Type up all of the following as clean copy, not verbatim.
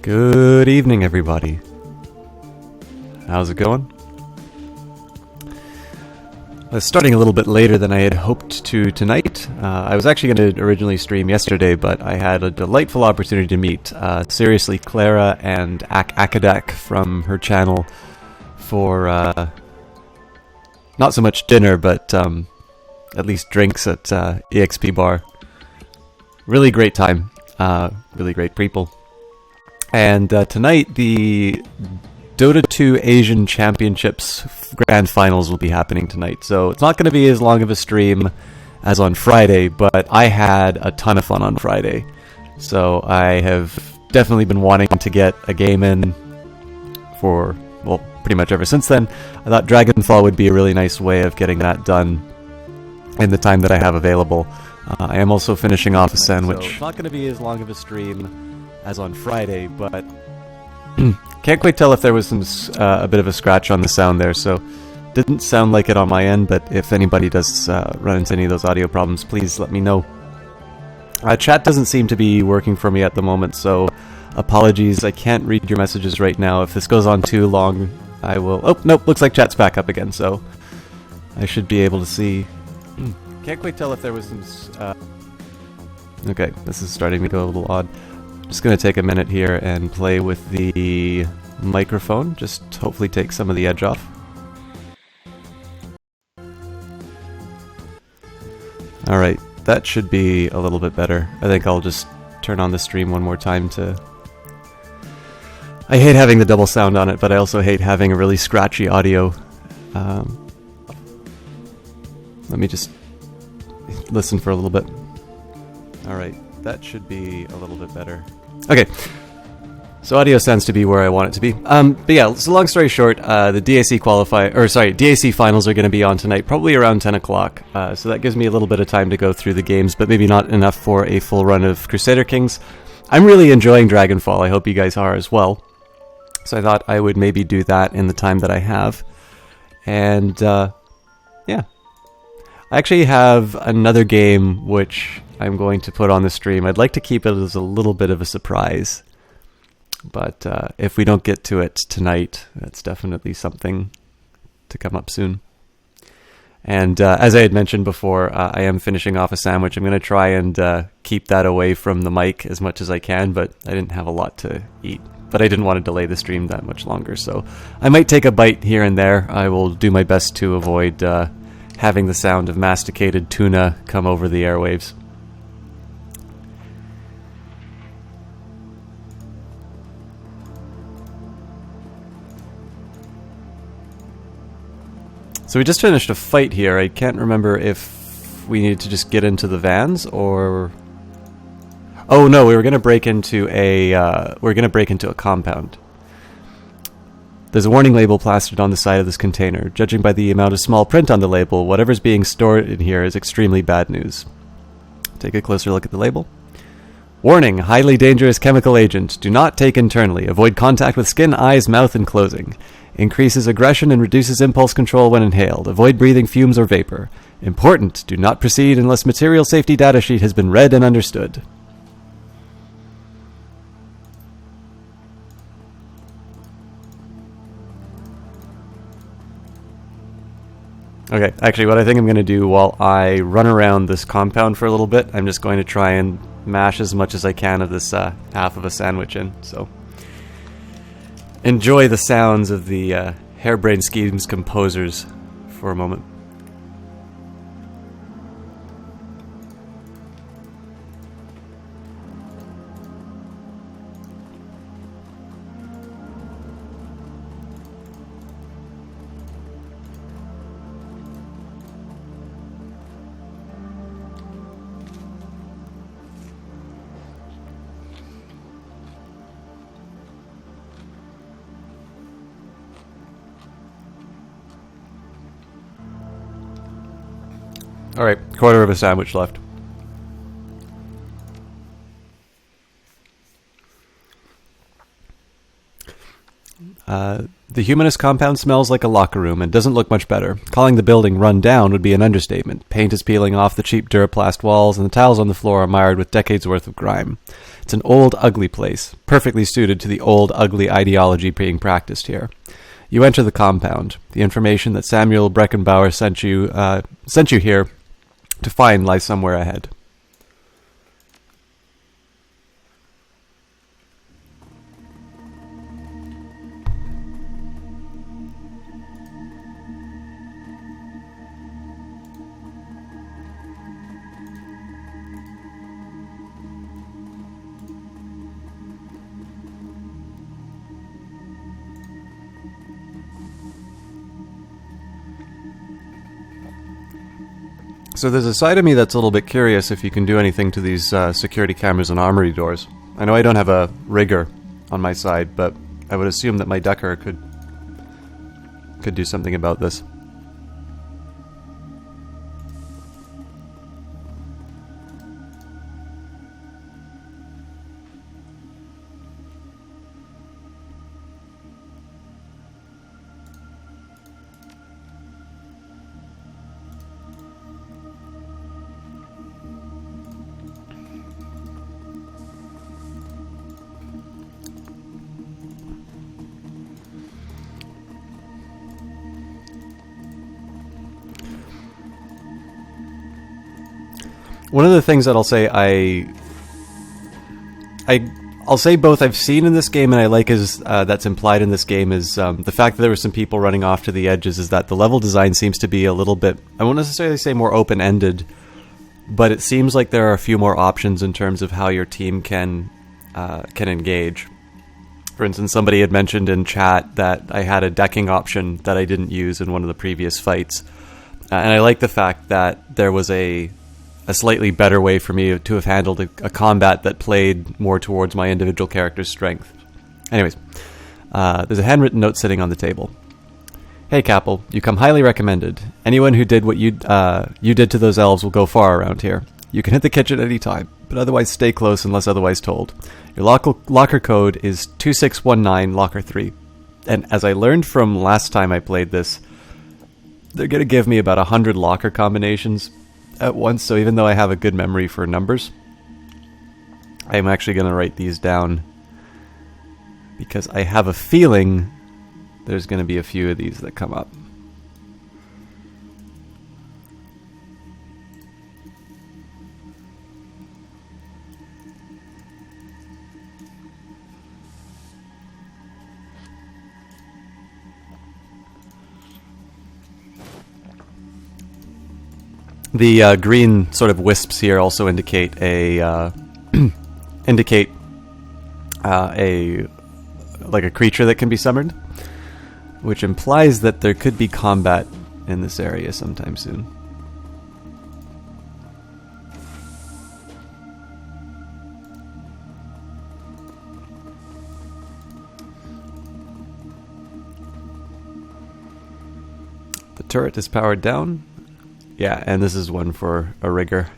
Good evening, everybody. How's it going? I was starting a little bit later than I had hoped to tonight. I was actually going to originally stream yesterday, but I had a delightful opportunity to meet seriously Clara and Akadak from her channel for not so much dinner, but at least drinks at EXP Bar. Really great time. Really great people. And tonight, the Dota 2 Asian Championships Grand Finals will be happening tonight. So it's not going to be as long of a stream as on Friday, but I had a ton of fun on Friday. So I have definitely been wanting to get a game in for, well, pretty much ever since then. I thought Dragonfall would be a really nice way of getting that done in the time that I have available. I am also finishing off a sandwich. So it's not going to be as long of a stream as on Friday, but can't quite tell if there was some a bit of a scratch on the sound there, so didn't sound like it on my end, but if anybody does run into any of those audio problems, please let me know. Chat doesn't seem to be working for me at the moment, so apologies, I can't read your messages right now. If this goes on too long, I will... Oh, nope, looks like chat's back up again, so I should be able to see. Can't quite tell if there was some... Okay, this is starting to go a little odd. Just going to take a minute here and play with the microphone, just hopefully take some of the edge off. Alright, that should be a little bit better. I think I'll just turn on the stream one more time to... I hate having the double sound on it, but I also hate having a really scratchy audio. Let me just listen for a little bit. Alright, that should be a little bit better. Okay, so audio sounds to be where I want it to be. But yeah, so long story short, the DAC finals are going to be on tonight, probably around 10 o'clock. So that gives me a little bit of time to go through the games, but maybe not enough for a full run of Crusader Kings. I'm really enjoying Dragonfall. I hope you guys are as well. So I thought I would maybe do that in the time that I have. And yeah. I actually have another game which I'm going to put on the stream. I'd like to keep it as a little bit of a surprise. But if we don't get to it tonight, that's definitely something to come up soon. And as I had mentioned before, I am finishing off a sandwich. I'm going to try and keep that away from the mic as much as I can, but I didn't have a lot to eat. But I didn't want to delay the stream that much longer, so I might take a bite here and there. I will do my best to avoid having the sound of masticated tuna come over the airwaves. So we just finished a fight here. I can't remember if we needed to just get into the vans or... Oh no, we were going to break into a compound. There's a warning label plastered on the side of this container. Judging by the amount of small print on the label, whatever's being stored in here is extremely bad news. Take a closer look at the label. Warning, highly dangerous chemical agent. Do not take internally. Avoid contact with skin, eyes, mouth, and clothing. Increases aggression and reduces impulse control when inhaled. Avoid breathing fumes or vapor. Important, do not proceed unless material safety data sheet has been read and understood. Okay, actually what I think I'm going to do while I run around this compound for a little bit, I'm just going to try and mash as much as I can of this half of a sandwich in, so enjoy the sounds of the Harebrained Schemes composers for a moment. Alright, quarter of a sandwich left. The Humanist compound smells like a locker room and doesn't look much better. Calling the building run down would be an understatement. Paint is peeling off the cheap Duraplast walls, and the tiles on the floor are mired with decades' worth of grime. It's an old, ugly place, perfectly suited to the old, ugly ideology being practiced here. You enter the compound. The information that Samuel Breckenbauer sent you here to find lies somewhere ahead. So there's a side of me that's a little bit curious if you can do anything to these security cameras and armory doors. I know I don't have a rigger on my side, but I would assume that my decker could do something about this. One of the things that I'll say I'll say both I've seen in this game and I like is that's implied in this game is the fact that there were some people running off to the edges is that the level design seems to be a little bit, I won't necessarily say more open-ended, but it seems like there are a few more options in terms of how your team can engage. For instance, somebody had mentioned in chat that I had a decking option that I didn't use in one of the previous fights. And I like the fact that there was a slightly better way for me to have handled a combat that played more towards my individual character's strength. Anyways, there's a handwritten note sitting on the table. Hey Capel, you come highly recommended. Anyone who did what you did to those elves will go far around here. You can hit the kitchen any time, but otherwise stay close unless otherwise told. Your locker code is 2619 Locker 3. And as I learned from last time I played this, they're going to give me about 100 locker combinations at once, so even though I have a good memory for numbers, I'm actually going to write these down because I have a feeling there's going to be a few of these that come up. The green sort of wisps here also indicate a like a creature that can be summoned, which implies that there could be combat in this area sometime soon. The turret is powered down. Yeah, and this is one for a rigger.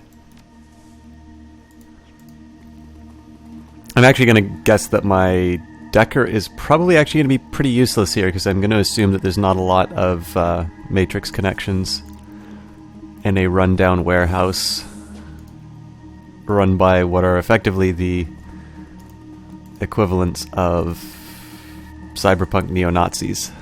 I'm actually going to guess that my decker is probably actually going to be pretty useless here because I'm going to assume that there's not a lot of matrix connections in a rundown warehouse run by what are effectively the equivalents of cyberpunk neo-Nazis.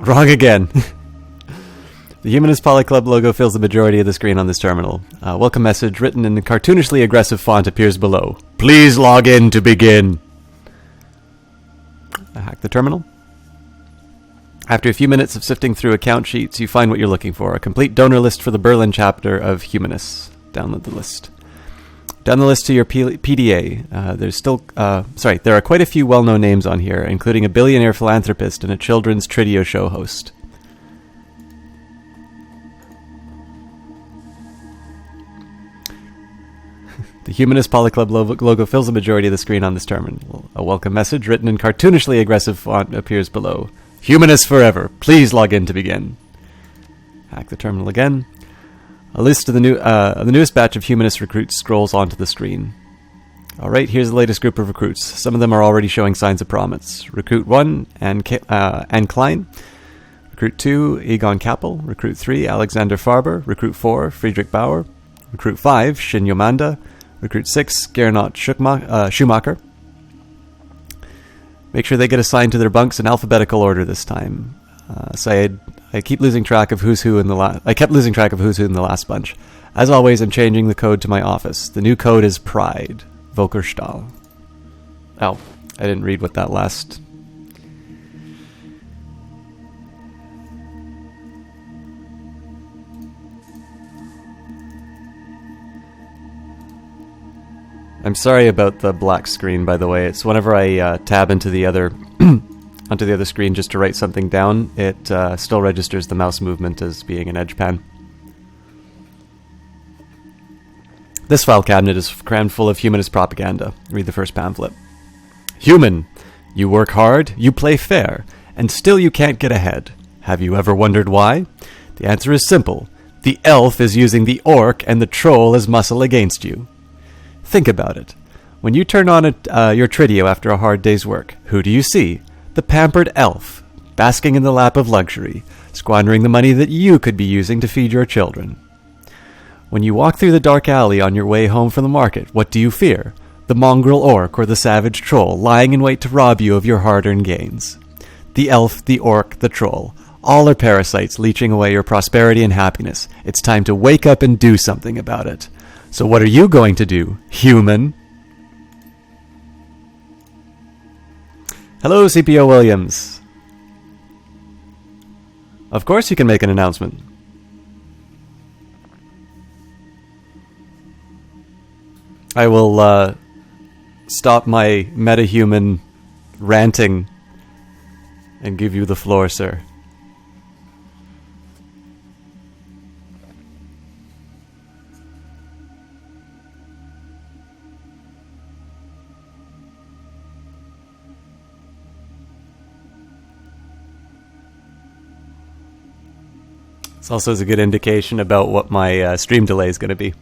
Wrong again. The Humanist Polyclub logo fills the majority of the screen on this terminal. A welcome message written in cartoonishly aggressive font appears below. Please log in to begin. I hack the terminal. After a few minutes of sifting through account sheets, you find what you're looking for. A complete donor list for the Berlin chapter of Humanists. Download the list. Down the list to your PDA, there are quite a few well-known names on here, including a billionaire philanthropist and a children's Tridio show host. The Humanist Polyclub logo fills the majority of the screen on this terminal. A welcome message written in cartoonishly aggressive font appears below. Humanist forever. Please log in to begin. Hack the terminal again. A list of the newest batch of Humanist recruits scrolls onto the screen. Alright, here's the latest group of recruits. Some of them are already showing signs of promise. Recruit 1, Anne Klein. Recruit 2, Egon Kappel. Recruit 3, Alexander Farber. Recruit 4, Friedrich Bauer. Recruit 5, Shin Yomanda. Recruit 6, Gernot Schumacher. Make sure they get assigned to their bunks in alphabetical order this time. I keep losing track of who's who in the I kept losing track of who's who in the last bunch. As always, I'm changing the code to my office. The new code is Pride. Volkerstahl. Oh, I didn't read what that last... I'm sorry about the black screen, by the way. It's whenever I tab into the other onto the other screen just to write something down, it still registers the mouse movement as being an edge pan. This file cabinet is crammed full of humanist propaganda. Read the first pamphlet. Human, you work hard, you play fair, and still you can't get ahead. Have you ever wondered why? The answer is simple. The elf is using the orc and the troll as muscle against you. Think about it. When you turn on your Tridio after a hard day's work, who do you see? The pampered elf, basking in the lap of luxury, squandering the money that you could be using to feed your children. When you walk through the dark alley on your way home from the market, what do you fear? The mongrel orc or the savage troll lying in wait to rob you of your hard-earned gains. The elf, the orc, the troll, all are parasites leeching away your prosperity and happiness. It's time to wake up and do something about it. So what are you going to do, human? Hello, CPO Williams. Of course you can make an announcement. I will stop my metahuman ranting and give you the floor, sir. This also is a good indication about what my stream delay is going to be.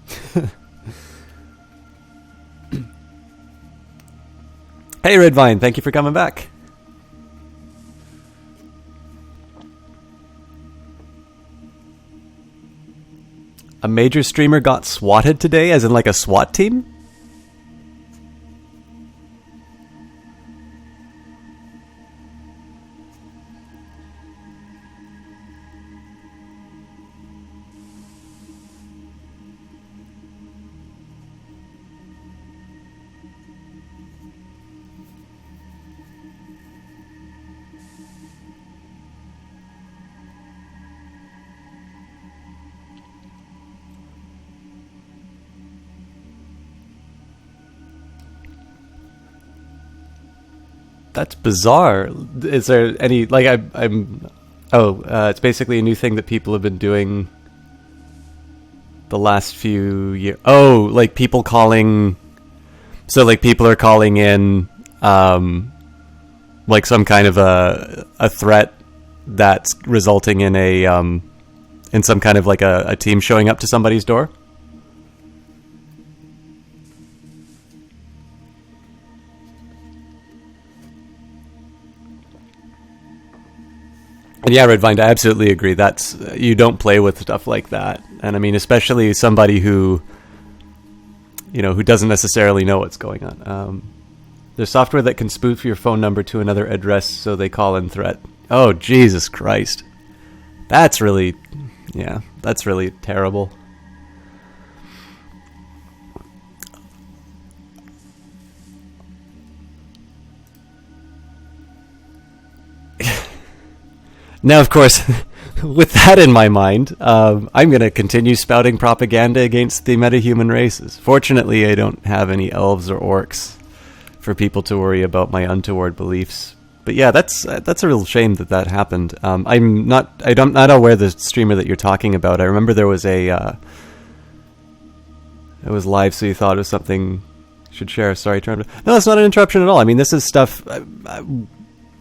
Hey, Redvine, thank you for coming back. A major streamer got swatted today, as in like a SWAT team? That's bizarre. Is there any, like, it's basically a new thing that people have been doing the last few years. Oh, like people calling, so like people are calling in, like some kind of a threat that's resulting in in some kind of like a team showing up to somebody's door. And yeah, Redvine, I absolutely agree. That's, you don't play with stuff like that. And I mean, especially somebody who, you know, who doesn't necessarily know what's going on. There's software that can spoof your phone number to another address so they call in threat. Oh, Jesus Christ. That's really, yeah, that's really terrible. Now, of course, with that in my mind, I'm going to continue spouting propaganda against the metahuman races. Fortunately, I don't have any elves or orcs for people to worry about my untoward beliefs. But yeah, that's a real shame that happened. I'm not aware of the streamer that you're talking about. I remember there was it was live, so you thought it was something you should share. Sorry, no, it's not an interruption at all. I mean, this is stuff.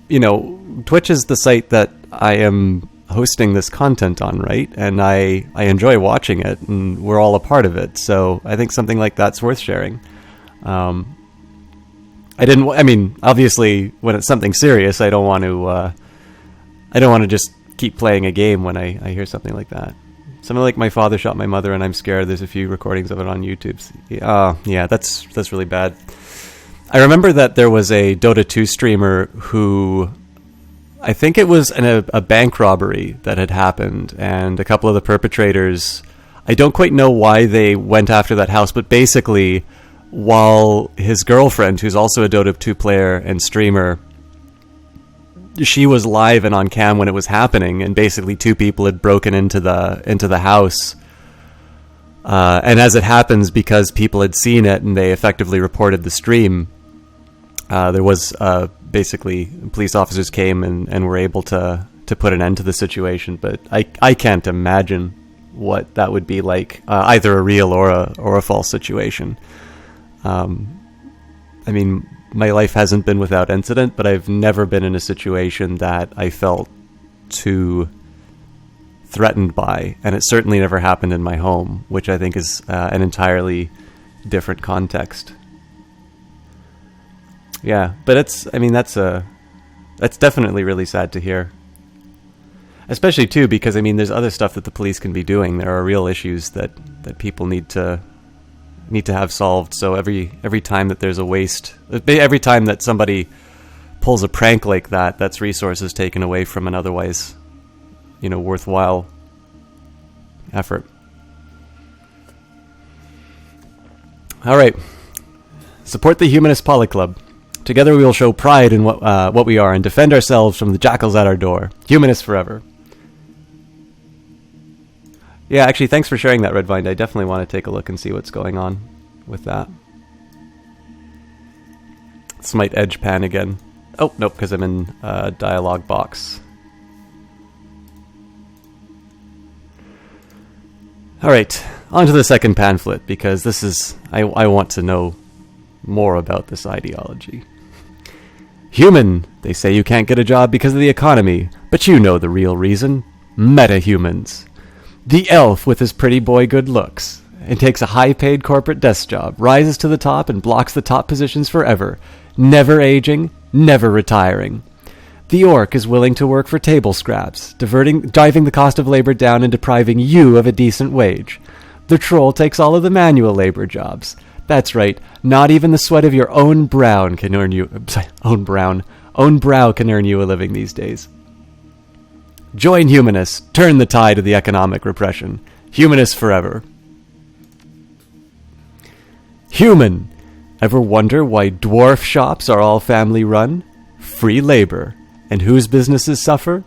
Twitch is the site that I am hosting this content on, right? And I enjoy watching it, and we're all a part of it. So I think something like that's worth sharing. Obviously, when it's something serious, I don't want to just keep playing a game when I hear something like that. Something like my father shot my mother and I'm scared. There's a few recordings of it on YouTube. Yeah, that's really bad. I remember that there was a Dota 2 streamer who, I think it was a bank robbery that had happened, and a couple of the perpetrators, I don't quite know why they went after that house, but basically, while his girlfriend, who's also a Dota 2 player and streamer, she was live and on cam when it was happening, and basically two people had broken into the house. And as it happens, because people had seen it and they effectively reported the stream, there was basically police officers came and were able to put an end to the situation. But I can't imagine what that would be like, either a real or a false situation. My life hasn't been without incident, but I've never been in a situation that I felt too threatened by, and it certainly never happened in my home, which I think is an entirely different context. Yeah, but that's definitely really sad to hear. Especially too, because there's other stuff that the police can be doing. There are real issues that people need to have solved. So every time that there's a waste, every time that somebody pulls a prank like that, that's resources taken away from an otherwise, worthwhile effort. All right, support the Humanist Poly Club. Together we will show pride in what we are and defend ourselves from the jackals at our door. Humanists forever. Yeah, actually, thanks for sharing that, Redvine. I definitely want to take a look and see what's going on with that. Smite edge pan again. Oh, nope, because I'm in a dialogue box. Alright, on to the second pamphlet, because this is... I want to know more about this ideology. Human, they say you can't get a job because of the economy, but you know the real reason. Meta-humans. The elf with his pretty boy good looks, and takes a high-paid corporate desk job, rises to the top and blocks the top positions forever, never aging, never retiring. The orc is willing to work for table scraps, driving the cost of labor down and depriving you of a decent wage. The troll takes all of the manual labor jobs. That's right, not even the sweat of your own brow can earn you a living these days. Join humanists. Turn the tide of the economic repression. Humanists forever. Human. Ever wonder why dwarf shops are all family run? Free labor. And whose businesses suffer?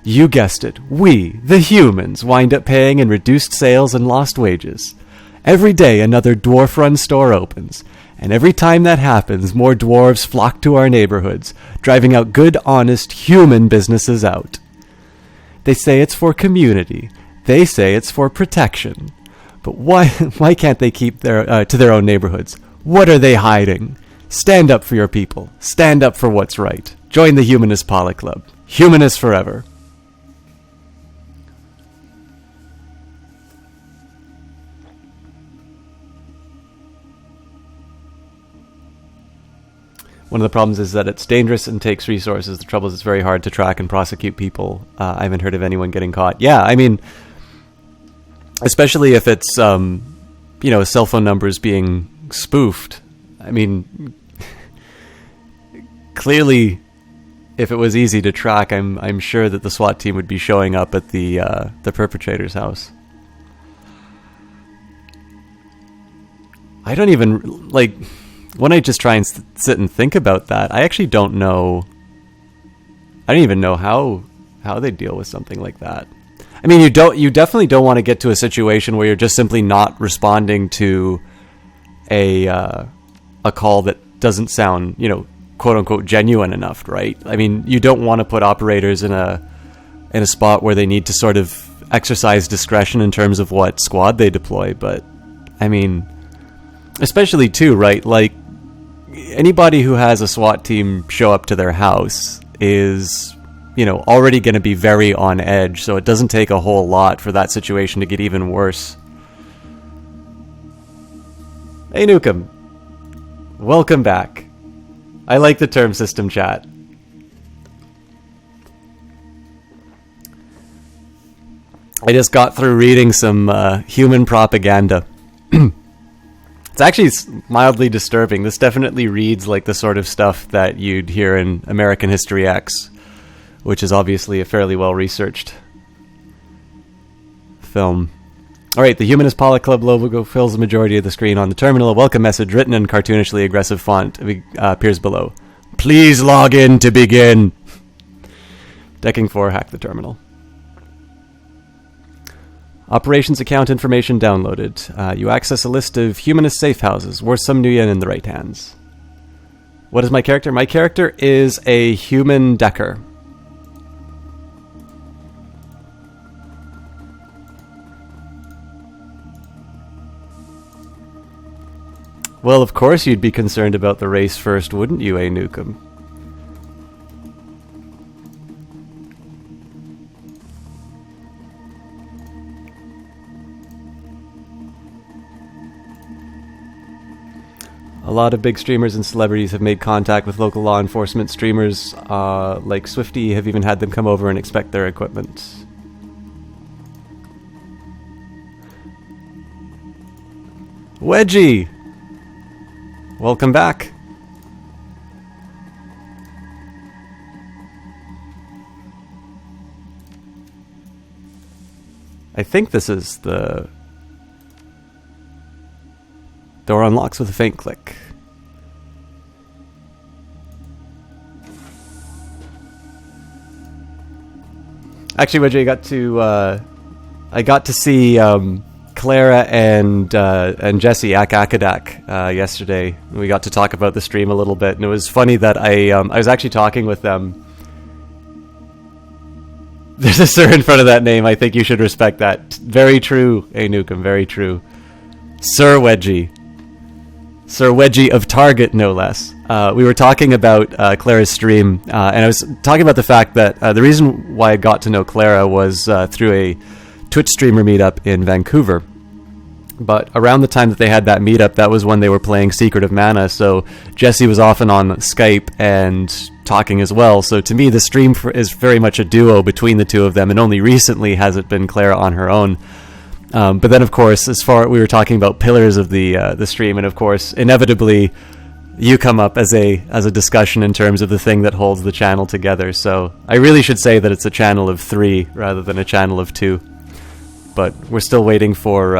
You guessed it. We, the humans, wind up paying in reduced sales and lost wages. Every day another dwarf-run store opens. And every time that happens, more dwarves flock to our neighborhoods, driving out good, honest, human businesses out. They say it's for community. They say it's for protection. But why can't they keep to their own neighborhoods? What are they hiding? Stand up for your people. Stand up for what's right. Join the Humanist Poly Club. Humanists forever. One of the problems is that it's dangerous and takes resources. The trouble is it's very hard to track and prosecute people. I haven't heard of anyone getting caught. Yeah, especially if it's, cell phone numbers being spoofed. Clearly, if it was easy to track, I'm sure that the SWAT team would be showing up at the perpetrator's house. I don't even, when I just try and sit and think about that, I actually don't know. I don't even know how they deal with something like that. You definitely don't want to get to a situation where you're just simply not responding to a call that doesn't sound, quote unquote genuine enough, right? You don't want to put operators in a spot where they need to sort of exercise discretion in terms of what squad they deploy, but especially too, right? Anybody who has a SWAT team show up to their house, is, you know, already going to be very on edge, so it doesn't take a whole lot for that situation to get even worse. Hey Nukem, welcome back. I like the term system chat. I just got through reading some human propaganda. It's actually mildly disturbing. This definitely reads like the sort of stuff that you'd hear in American History X, which is obviously a fairly well-researched film. Alright, the Humanist Polyclub logo fills the majority of the screen on the terminal. A welcome message written in cartoonishly aggressive font appears below. Please log in to begin. Decking 4, hack the terminal. Operations account information downloaded. You access a list of humanist safe houses, worth some new yen in the right hands. What is my character? My character is a human decker. Well, of course you'd be concerned about the race first, wouldn't you, Nukem? A lot of big streamers and celebrities have made contact with local law enforcement. Streamers like Swifty have even had them come over and inspect their equipment. Wedgie! Welcome back. I think this is the... Door unlocks with a faint click. Actually, Wedgie, I got to see Clara and Jesse Akadak yesterday. We got to talk about the stream a little bit, and it was funny that I was actually talking with them. There's a sir in front of that name. I think you should respect that. Very true, Nukem. Very true, Sir Wedgie. Sir Wedgie of Target, no less. We were talking about Clara's stream, and I was talking about the fact that the reason why I got to know Clara was through a Twitch streamer meetup in Vancouver. But around the time that they had that meetup, that was when they were playing Secret of Mana, so Jesse was often on Skype and talking as well. So to me, the stream is very much a duo between the two of them, and only recently has it been Clara on her own. But then, of course, we were talking about pillars of the stream, and of course, inevitably, you come up as a discussion in terms of the thing that holds the channel together. So I really should say that it's a channel of 3 rather than a channel of 2. But we're still waiting for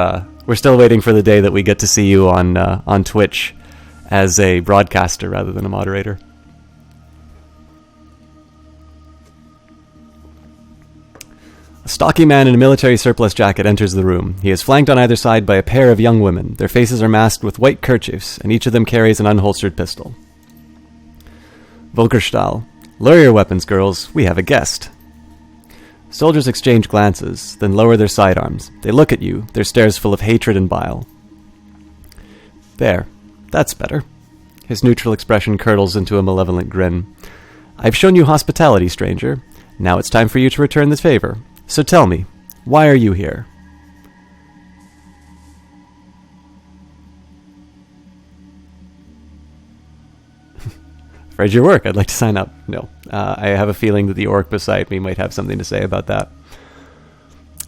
the day that we get to see you on Twitch as a broadcaster rather than a moderator. A stocky man in a military surplus jacket enters the room. He is flanked on either side by a pair of young women. Their faces are masked with white kerchiefs, and each of them carries an unholstered pistol. Volkerstahl. Lower your weapons, girls. We have a guest. Soldiers exchange glances, then lower their sidearms. They look at you, their stares full of hatred and bile. There. That's better. His neutral expression curdles into a malevolent grin. I've shown you hospitality, stranger. Now it's time for you to return this favor. So tell me, why are you here? Afraid your work. I'd like to sign up. No. I have a feeling that the orc beside me might have something to say about that.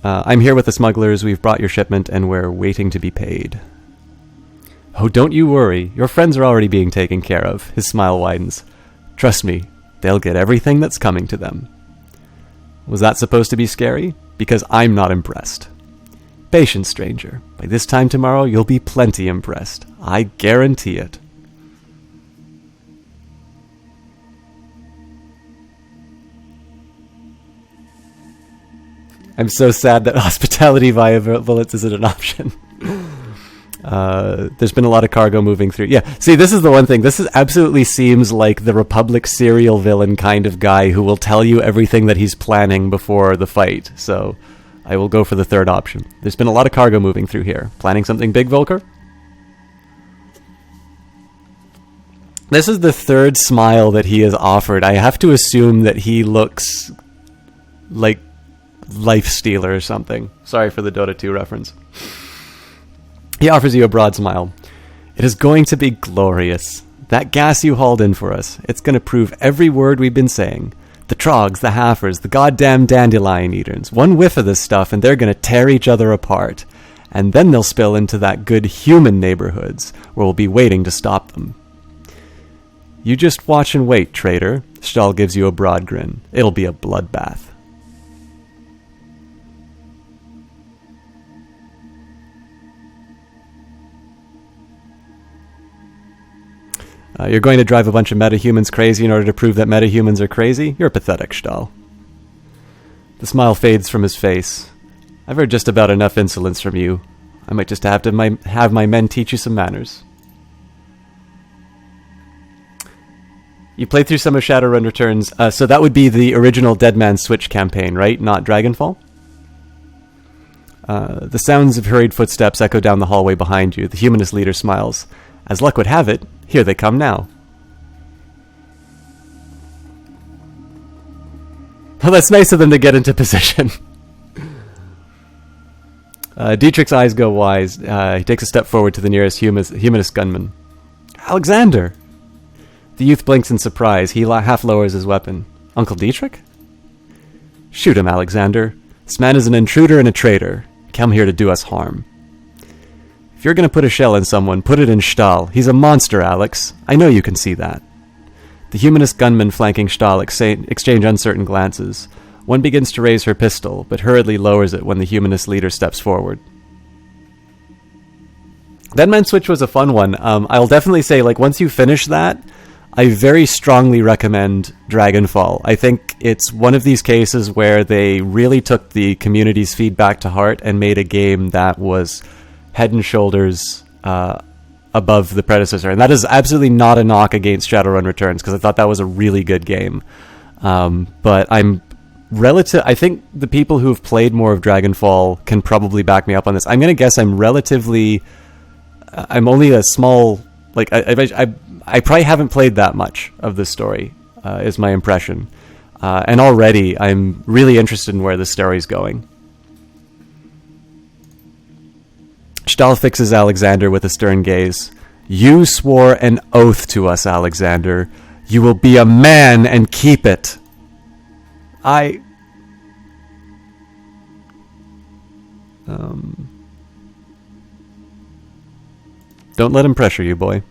I'm here with the smugglers. We've brought your shipment, and we're waiting to be paid. Oh, don't you worry. Your friends are already being taken care of. His smile widens. Trust me, they'll get everything that's coming to them. Was that supposed to be scary? Because I'm not impressed. Patience, stranger. By this time tomorrow, you'll be plenty impressed. I guarantee it. I'm so sad that hospitality via bullets isn't an option. There's been a lot of cargo moving through. Yeah, see, this is the one thing. This absolutely seems like the Republic serial villain kind of guy who will tell you everything that he's planning before the fight. So I will go for the third option. There's been a lot of cargo moving through here. Planning something big, Volker? This is the third smile that he has offered. I have to assume that he looks like Lifestealer or something. Sorry for the Dota 2 reference. He offers you a broad smile. It is going to be glorious. That gas you hauled in for us, it's going to prove every word we've been saying. The trogs, the halfers, the goddamn dandelion eaters. One whiff of this stuff and they're going to tear each other apart. And then they'll spill into that good human neighborhoods where we'll be waiting to stop them. You just watch and wait, traitor. Stahl gives you a broad grin. It'll be a bloodbath. You're going to drive a bunch of metahumans crazy in order to prove that metahumans are crazy? You're pathetic, Stahl. The smile fades from his face. I've heard just about enough insolence from you. I might just have to have my men teach you some manners. You played through some of Shadowrun Returns, so that would be the original Dead Man's Switch campaign, right? Not Dragonfall? The sounds of hurried footsteps echo down the hallway behind you. The humanist leader smiles. As luck would have it, here they come now. Well, that's nice of them to get into position. Dietrich's eyes go wise. He takes a step forward to the nearest humanist gunman. Alexander! The youth blinks in surprise. He half lowers his weapon. Uncle Dietrich? Shoot him, Alexander. This man is an intruder and a traitor. Come here to do us harm. If you're going to put a shell in someone, put it in Stahl. He's a monster, Alex. I know you can see that. The humanist gunmen flanking Stahl exchange uncertain glances. One begins to raise her pistol, but hurriedly lowers it when the humanist leader steps forward. Dead Man's Switch was a fun one. I'll definitely say, once you finish that, I very strongly recommend Dragonfall. I think it's one of these cases where they really took the community's feedback to heart and made a game that was head and shoulders above the predecessor. And that is absolutely not a knock against Shadowrun Returns, because I thought that was a really good game. But I think the people who have played more of Dragonfall can probably back me up on this. I'm going to guess I'm only a small... I probably haven't played that much of this story, is my impression. And already I'm really interested in where the story's going. Stahl fixes Alexander with a stern gaze. You swore an oath to us, Alexander. You will be a man and keep it. Don't let him pressure you, boy.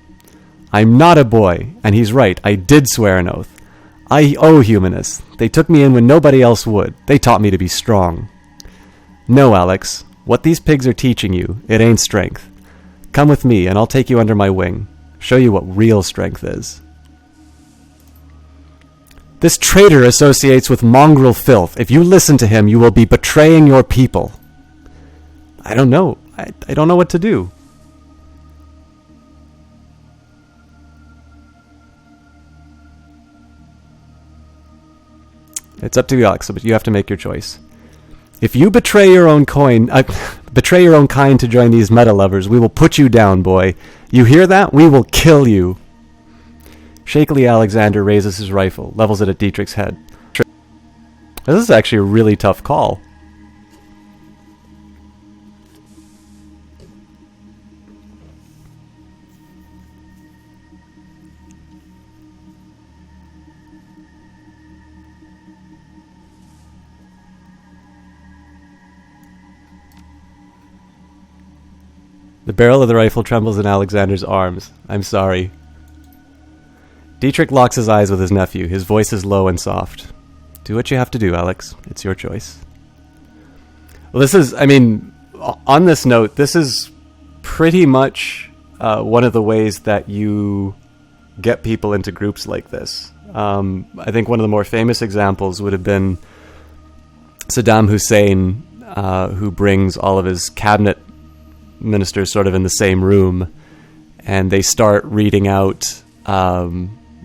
I'm not a boy, and he's right. I did swear an oath. I owe humanists. They took me in when nobody else would. They taught me to be strong. No, Alex. What these pigs are teaching you, it ain't strength. Come with me, and I'll take you under my wing. Show you what real strength is. This traitor associates with mongrel filth. If you listen to him, you will be betraying your people. I don't know. I don't know what to do. It's up to you, Alex, but you have to make your choice. If you betray your own kind to join these meta lovers, we will put you down, boy. You hear that? We will kill you. Shakily, Alexander raises his rifle, levels it at Dietrich's head. This is actually a really tough call. The barrel of the rifle trembles in Alexander's arms. I'm sorry. Dietrich locks his eyes with his nephew. His voice is low and soft. Do what you have to do, Alex. It's your choice. Well, on this note, this is pretty much one of the ways that you get people into groups like this. I think one of the more famous examples would have been Saddam Hussein, who brings all of his cabinet ministers sort of in the same room, and they start reading out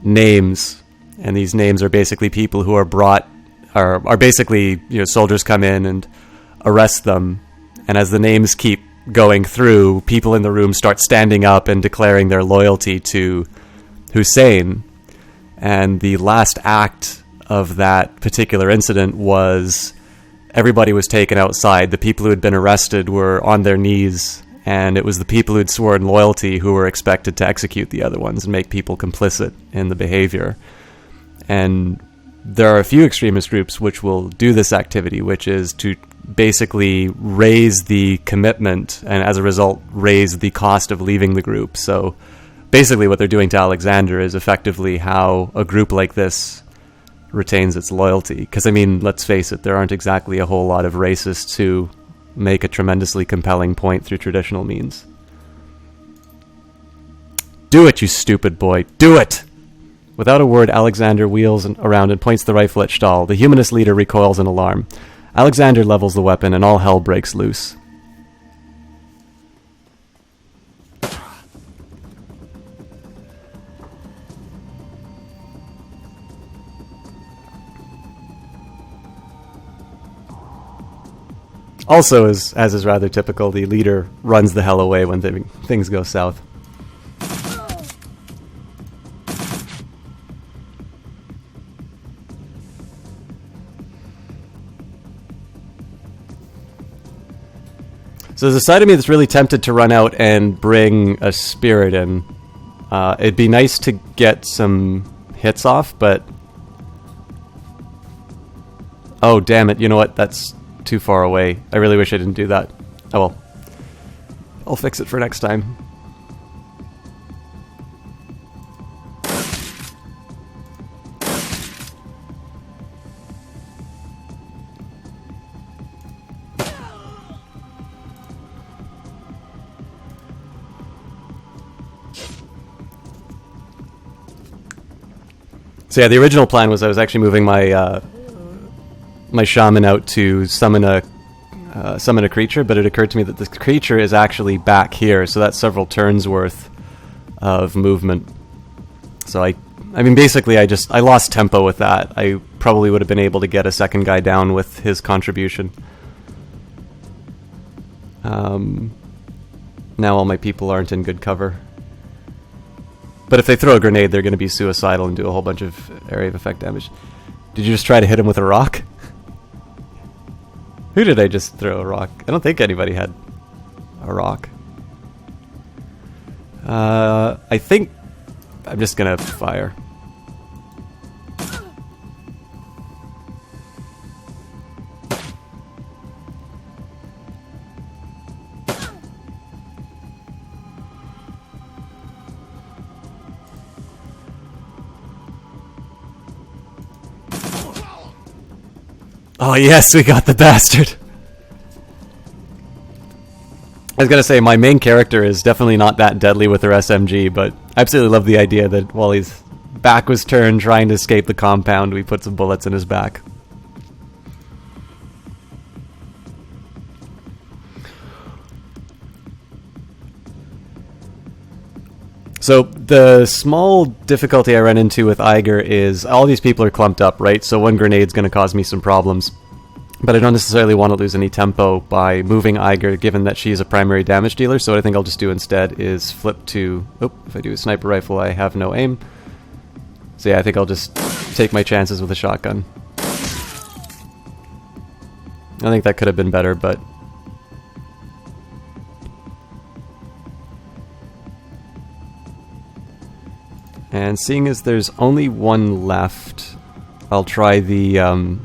names, and these names are basically people who are basically, soldiers come in and arrest them, and as the names keep going through, people in the room start standing up and declaring their loyalty to Hussein. And the last act of that particular incident was everybody was taken outside. The people who had been arrested were on their knees, and it was the people who had sworn loyalty who were expected to execute the other ones and make people complicit in the behavior. And there are a few extremist groups which will do this activity, which is to basically raise the commitment and as a result raise the cost of leaving the group. So basically what they're doing to Alexander is effectively how a group like this retains its loyalty. Because, I mean, let's face it, there aren't exactly a whole lot of racists who make a tremendously compelling point through traditional means. Do it, you stupid boy. Do it! Without a word, Alexander wheels around and points the rifle at Stahl. The humanist leader recoils in alarm. Alexander levels the weapon and all hell breaks loose. Also, as is rather typical, the leader runs the hell away when things go south. So there's a side of me that's really tempted to run out and bring a spirit in. It'd be nice to get some hits off, but... Oh, damn it. You know what? That's too far away. I really wish I didn't do that. Oh well. I'll fix it for next time. So yeah, the original plan was I was actually moving my my shaman out to summon a creature, but it occurred to me that the creature is actually back here, so that's several turns worth of movement. So I mean, basically, I lost tempo with that. I probably would have been able to get a second guy down with his contribution. Now all my people aren't in good cover. But if they throw a grenade, they're going to be suicidal and do a whole bunch of area of effect damage. Did you just try to hit him with a rock? Who did I just throw a rock? I don't think anybody had a rock. I think I'm just going to fire. Oh yes, we got the bastard! I was gonna say, my main character is definitely not that deadly with her SMG, but I absolutely love the idea that while his back was turned trying to escape the compound, we put some bullets in his back. So the small difficulty I run into with Eiger is all these people are clumped up, right? So one grenade's going to cause me some problems. But I don't necessarily want to lose any tempo by moving Eiger, given that she's a primary damage dealer. So what I think I'll just do instead is flip to... Oh, if I do a sniper rifle, I have no aim. So yeah, I think I'll just take my chances with a shotgun. I think that could have been better, but... And seeing as there's only one left, I'll try the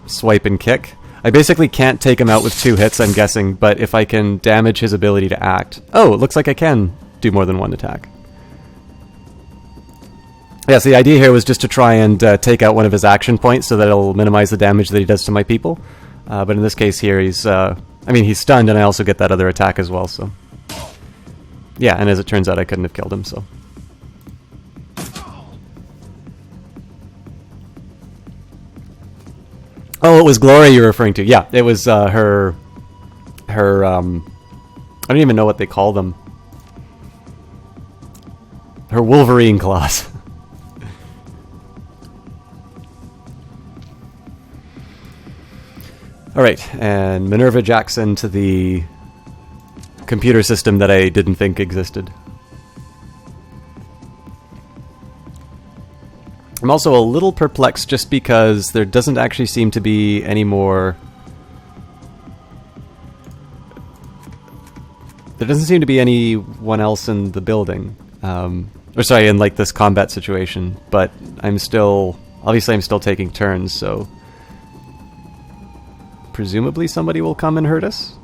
swipe and kick. I basically can't take him out with 2 hits, I'm guessing, but if I can damage his ability to act... Oh, it looks like I can do more than one attack. Yeah, so the idea here was just to try and take out one of his action points so that it'll minimize the damage that he does to my people. But in this case here, he's... I mean, he's stunned, and I also get that other attack as well, so... Yeah, and as it turns out, I couldn't have killed him, so... Oh, it was Gloria you're referring to. Yeah, it was her, I don't even know what they call them. Her Wolverine claws. Alright, and Minerva Jackson to the computer system that I didn't think existed. I'm also a little perplexed just because there doesn't actually seem to be any more... There doesn't seem to be anyone else in the building. Or sorry, in like this combat situation. But I'm still... Obviously I'm still taking turns, so... Presumably somebody will come and hurt us?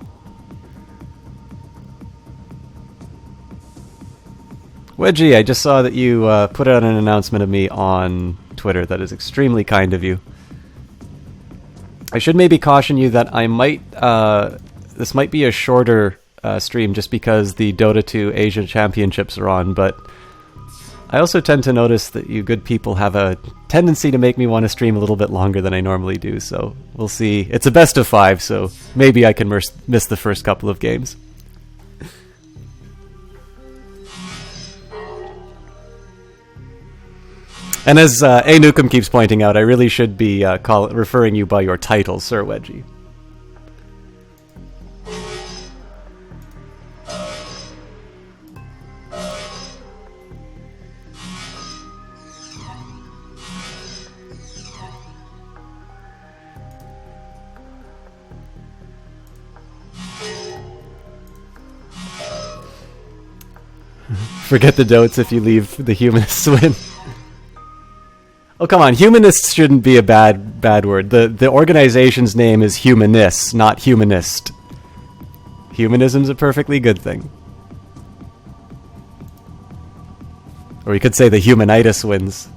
Wedgie, I just saw that you put out an announcement of me on Twitter. That is extremely kind of you. I should maybe caution you that I might... this might be a shorter stream just because the Dota 2 Asia Championships are on, but I also tend to notice that you good people have a tendency to make me want to stream a little bit longer than I normally do, so we'll see. It's a best of 5, so maybe I can miss the first couple of games. And as A. Nukem keeps pointing out, I really should be referring you by your title, Sir Wedgie. Forget the dotes if you leave the humanists win. Oh, come on. Humanists shouldn't be a bad word. The organization's name is Humanists, not Humanist. Humanism's a perfectly good thing. Or you could say the Humanitis wins.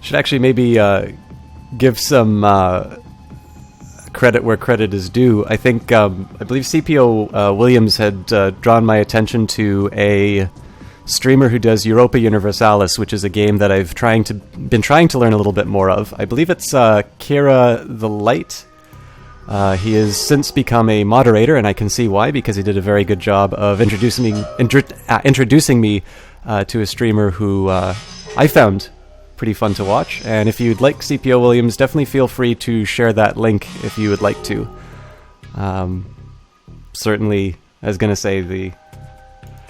Should actually maybe give some credit where credit is due. I think I believe CPO Williams had drawn my attention to a streamer who does Europa Universalis, which is a game that I've been trying to learn a little bit more of. I believe it's Kira the Light. He has since become a moderator, and I can see why, because he did a very good job of introducing me to a streamer who I found pretty fun to watch. And if you'd like CPO Williams, definitely feel free to share that link if you would like to. Certainly, I was going to say, the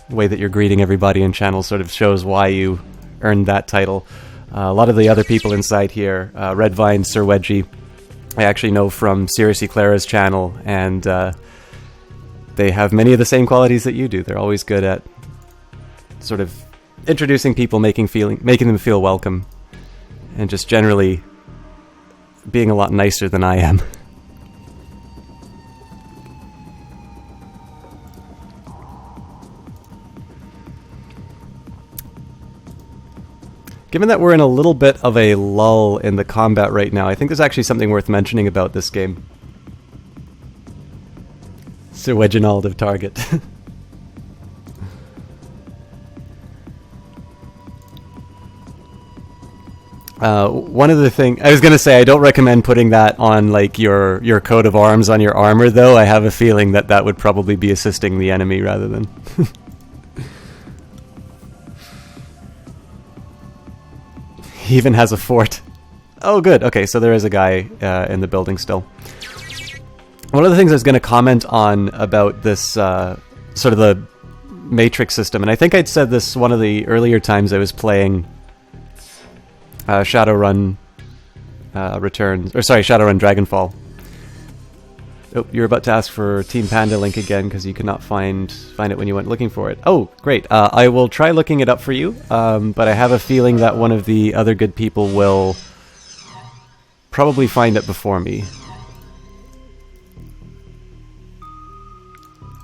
way that you're greeting everybody in channel sort of shows why you earned that title. A lot of the other people inside here, Redvine, Sir Wedgie, I actually know from Seriously Clara's channel, and they have many of the same qualities that you do. They're always good at sort of introducing people, making them feel welcome, and just generally being a lot nicer than I am. Given that we're in a little bit of a lull in the combat right now, I think there's actually something worth mentioning about this game. Sir Reginald of Target. One of the things I was gonna say, I don't recommend putting that on like your coat of arms on your armor, though. I have a feeling that would probably be assisting the enemy rather than. He even has a fort. Oh, good. Okay, so there is a guy in the building still. One of the things I was going to comment on about this sort of the matrix system, and I think I'd said this one of the earlier times I was playing Shadowrun Returns, or sorry, Shadowrun Dragonfall. Oh, you're about to ask for Team Panda link again because you could not find it when you went looking for it. Oh, great. I will try looking it up for you, but I have a feeling that one of the other good people will probably find it before me.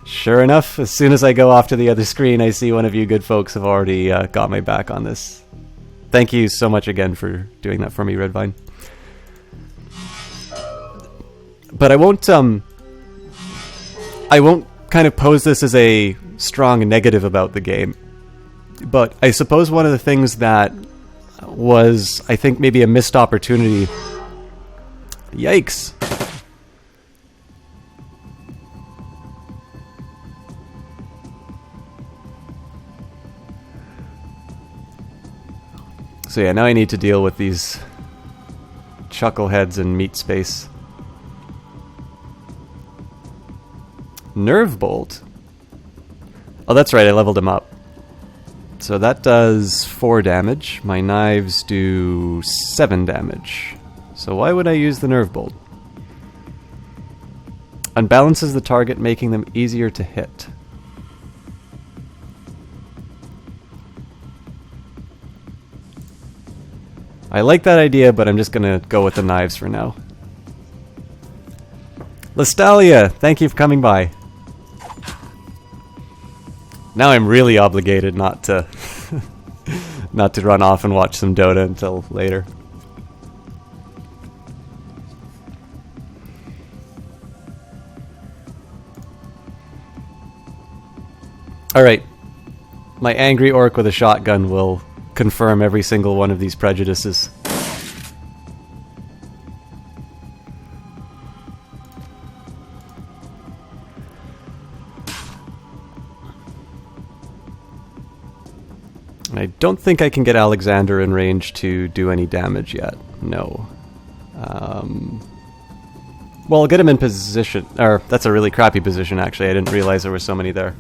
Sure enough, as soon as I go off to the other screen, I see one of you good folks have already got my back on this. Thank you so much again for doing that for me, Redvine. But I won't kind of pose this as a strong negative about the game. But I suppose one of the things that was, I think, maybe a missed opportunity... Yikes! So yeah, now I need to deal with these Chuckleheads and Meat Space. Nerve Bolt. Oh, that's right, I leveled him up. So that does 4 damage. My knives do 7 damage. So why would I use the Nerve Bolt? Unbalances the target, making them easier to hit. I like that idea, but I'm just gonna go with the knives for now. Lestalia, thank you for coming by. Now I'm really obligated not to not to run off and watch some Dota until later. Alright. My angry orc with a shotgun will confirm every single one of these prejudices. I don't think I can get Alexander in range to do any damage yet. No. Well, I'll get him in position. Or, that's a really crappy position, actually. I didn't realize there were so many there.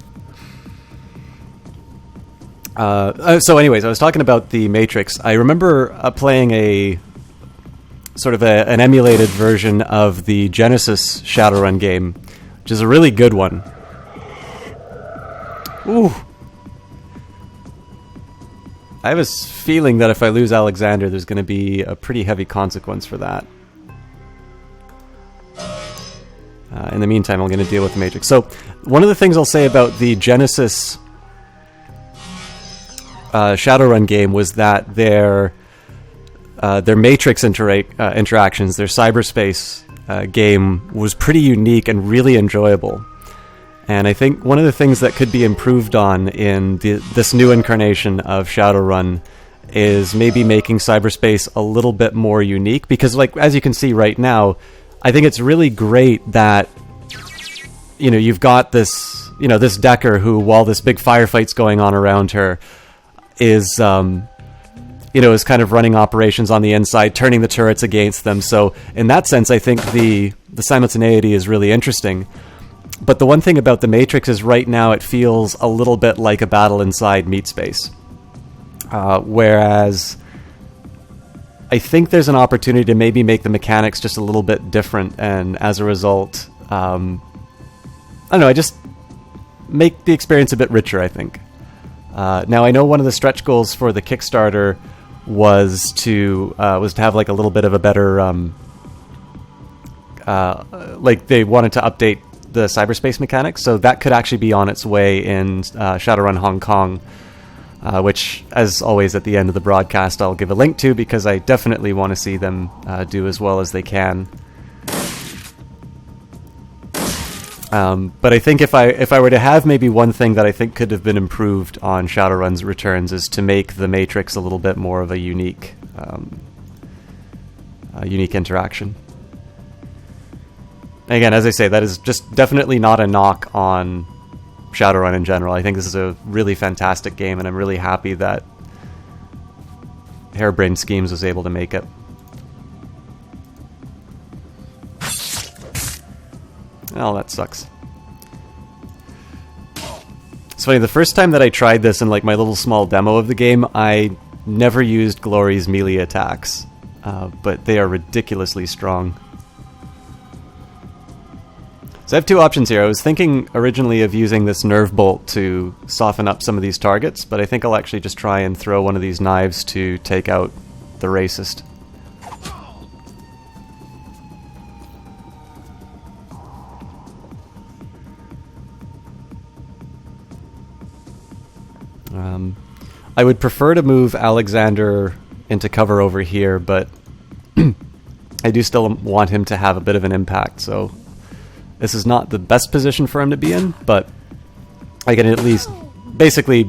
So anyways, I was talking about the Matrix. I remember playing a sort of an emulated version of the Genesis Shadowrun game, which is a really good one. Ooh. I have a feeling that if I lose Alexander, there's going to be a pretty heavy consequence for that. In the meantime, I'm going to deal with the Matrix. So, one of the things I'll say about the Genesis Shadowrun game was that their Matrix interactions, their cyberspace game, was pretty unique and really enjoyable. And I think one of the things that could be improved on in this new incarnation of Shadowrun is maybe making cyberspace a little bit more unique, because, like, as you can see right now, I think it's really great that, you know, you've got this, you know, this Decker who, while this big firefight's going on around her, is, you know, is kind of running operations on the inside, turning the turrets against them. So in that sense, I think the simultaneity is really interesting. But the one thing about the Matrix is right now it feels a little bit like a battle inside Meat Space. Whereas I think there's an opportunity to maybe make the mechanics just a little bit different, and as a result, I don't know, I just make the experience a bit richer, I think. Now I know one of the stretch goals for the Kickstarter was to have like a little bit of a better, like they wanted to update the cyberspace mechanics, so that could actually be on its way in Shadowrun Hong Kong, which, as always, at the end of the broadcast, I'll give a link to, because I definitely want to see them do as well as they can. But I think if I were to have maybe one thing that I think could have been improved on Shadowrun's Returns is to make the Matrix a little bit more of a unique interaction. Again, as I say, that is just definitely not a knock on Shadowrun in general. I think this is a really fantastic game, and I'm really happy that Harebrained Schemes was able to make it. Oh, that sucks. It's funny, the first time that I tried this in like my little small demo of the game, I never used Glory's melee attacks, but they are ridiculously strong. So I have two options here. I was thinking originally of using this Nerve Bolt to soften up some of these targets, but I think I'll actually just try and throw one of these knives to take out the racist. I would prefer to move Alexander into cover over here, but I do still want him to have a bit of an impact, so this is not the best position for him to be in, but I can at least, basically,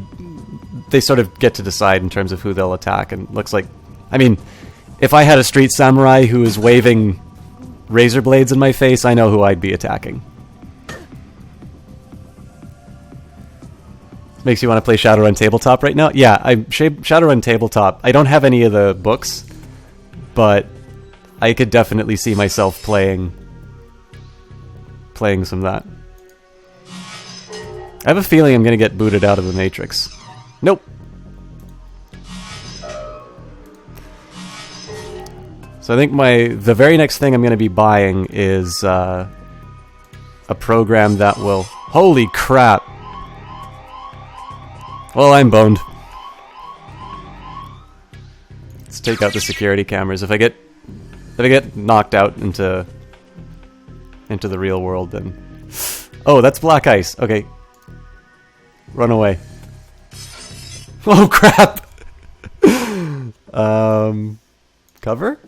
they sort of get to decide in terms of who they'll attack, and looks like, I mean, if I had a street samurai who is waving razor blades in my face, I know who I'd be attacking. Makes you want to play Shadowrun Tabletop right now? Yeah, Shadowrun Tabletop, I don't have any of the books, but I could definitely see myself playing some of that. I have a feeling I'm gonna get booted out of the Matrix. Nope. So I think the very next thing I'm gonna be buying is a program that will... Holy crap! Well, I'm boned. Let's take out the security cameras. If I get knocked out into the real world, then... Oh, that's black ice. Okay. Run away. Oh, crap! Cover?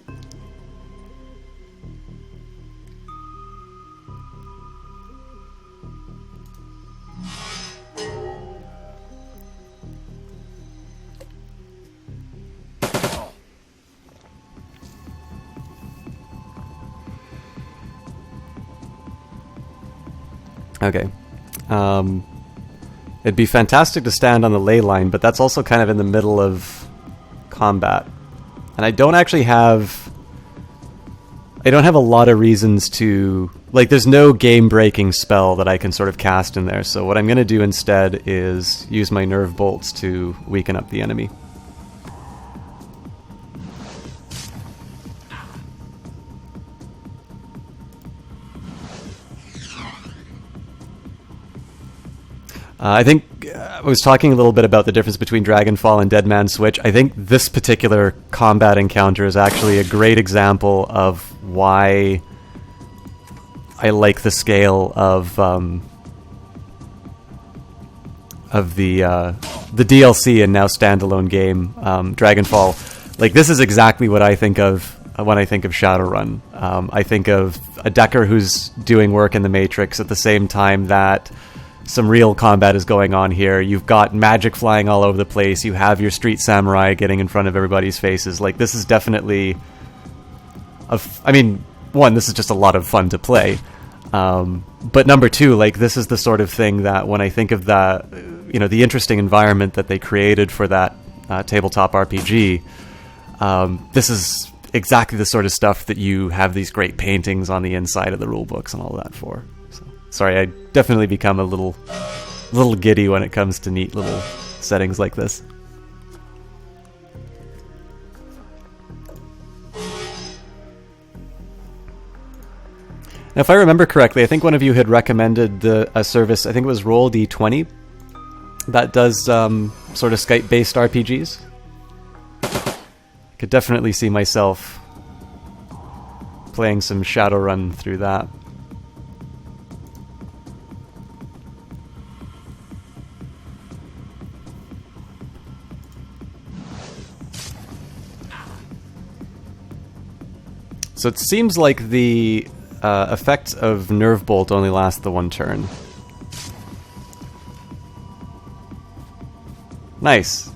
Okay. It'd be fantastic to stand on the ley line, but that's also kind of in the middle of combat. And I don't actually have... I don't have a lot of reasons to... Like, there's no game-breaking spell that I can sort of cast in there, so what I'm going to do instead is use my nerve bolts to weaken up the enemy. I think I was talking a little bit about the difference between Dragonfall and Dead Man's Switch. I think this particular combat encounter is actually a great example of why I like the scale of the DLC and now standalone game, Dragonfall. Like, this is exactly what I think of when I think of Shadowrun. I think of a Decker who's doing work in the Matrix at the same time that some real combat is going on here. You've got magic flying all over the place. You have your street samurai getting in front of everybody's faces. Like, this is definitely... I mean, one, this is just a lot of fun to play. But number two, like, this is the sort of thing that when I think of the, you know, the interesting environment that they created for that tabletop RPG, this is exactly the sort of stuff that you have these great paintings on the inside of the rule books and all that for. Sorry, I definitely become a little giddy when it comes to neat little settings like this. Now, if I remember correctly, I think one of you had recommended a service, I think it was Roll-D20, that does sort of Skype-based RPGs. I could definitely see myself playing some Shadowrun through that. So it seems like the effect of Nerve Bolt only lasts the one turn. Nice.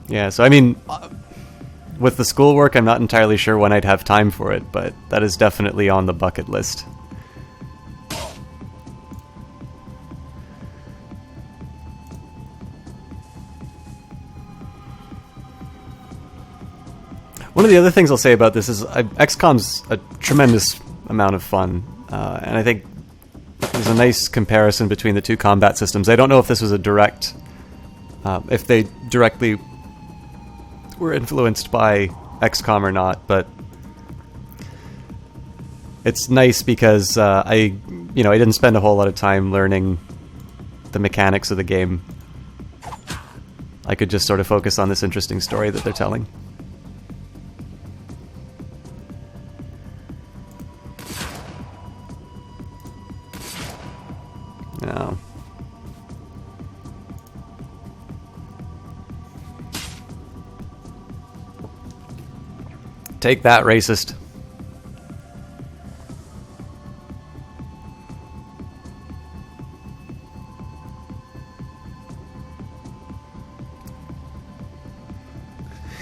Yeah, so I mean, with the schoolwork, I'm not entirely sure when I'd have time for it, but that is definitely on the bucket list. One of the other things I'll say about this is XCOM's a tremendous amount of fun, and I think there's a nice comparison between the two combat systems. I don't know if this was a direct... if they directly were influenced by XCOM or not, but it's nice because I didn't spend a whole lot of time learning the mechanics of the game. I could just sort of focus on this interesting story that they're telling. No. Take that, racist.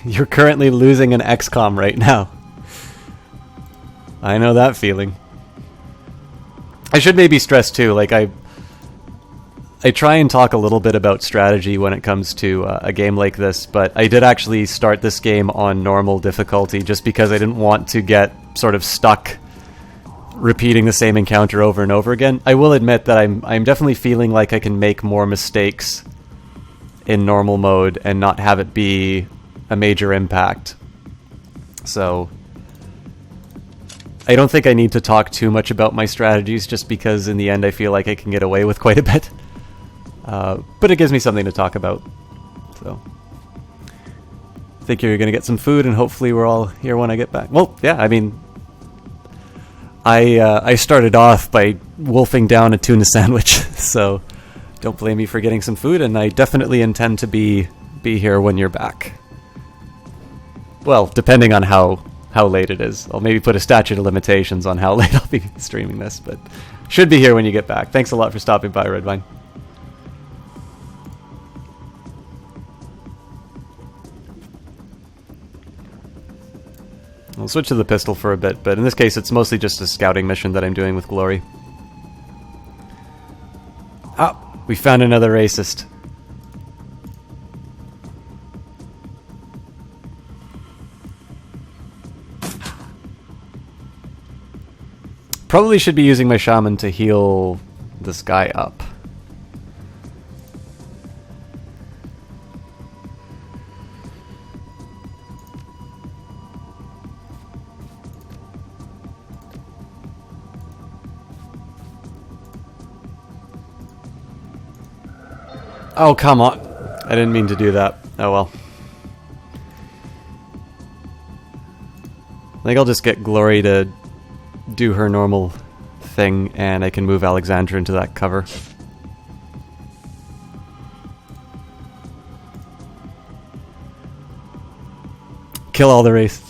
You're currently losing an XCOM right now. I know that feeling. I should maybe stress too, like I I try and talk a little bit about strategy when it comes to a game like this, but I did actually start this game on normal difficulty just because I didn't want to get sort of stuck repeating the same encounter over and over again. I will admit that I'm definitely feeling like I can make more mistakes in normal mode and not have it be a major impact. So I don't think I need to talk too much about my strategies, just because in the end I feel like I can get away with quite a bit. But it gives me something to talk about. So I think you're going to get some food, and hopefully we're all here when I get back. Well, yeah, I mean, I started off by wolfing down a tuna sandwich, so don't blame me for getting some food, and I definitely intend to be here when you're back. Well, depending on how late it is. I'll maybe put a statute of limitations on how late I'll be streaming this, but should be here when you get back. Thanks a lot for stopping by, Redvine. I'll switch to the pistol for a bit, but in this case it's mostly just a scouting mission that I'm doing with Glory. Ah, we found another racist. Probably should be using my shaman to heal this guy up. Oh, come on. I didn't mean to do that. Oh well. I think I'll just get Glory to do her normal thing, and I can move Alexandra into that cover. Kill all the race.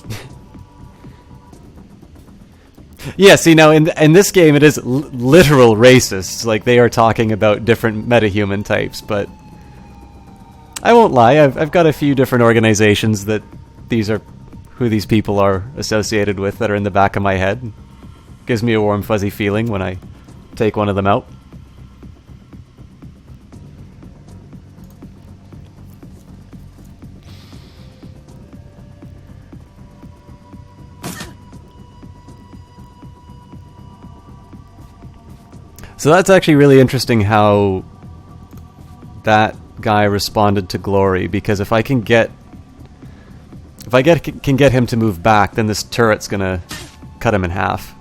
Yeah, see, now in this game it is literal racists. Like, they are talking about different metahuman types, but I won't lie, I've got a few different organizations that these are who these people are associated with that are in the back of my head. Gives me a warm fuzzy feeling when I take one of them out. So that's actually really interesting how that guy responded to Glory, because if I can get him to move back, then this turret's gonna cut him in half.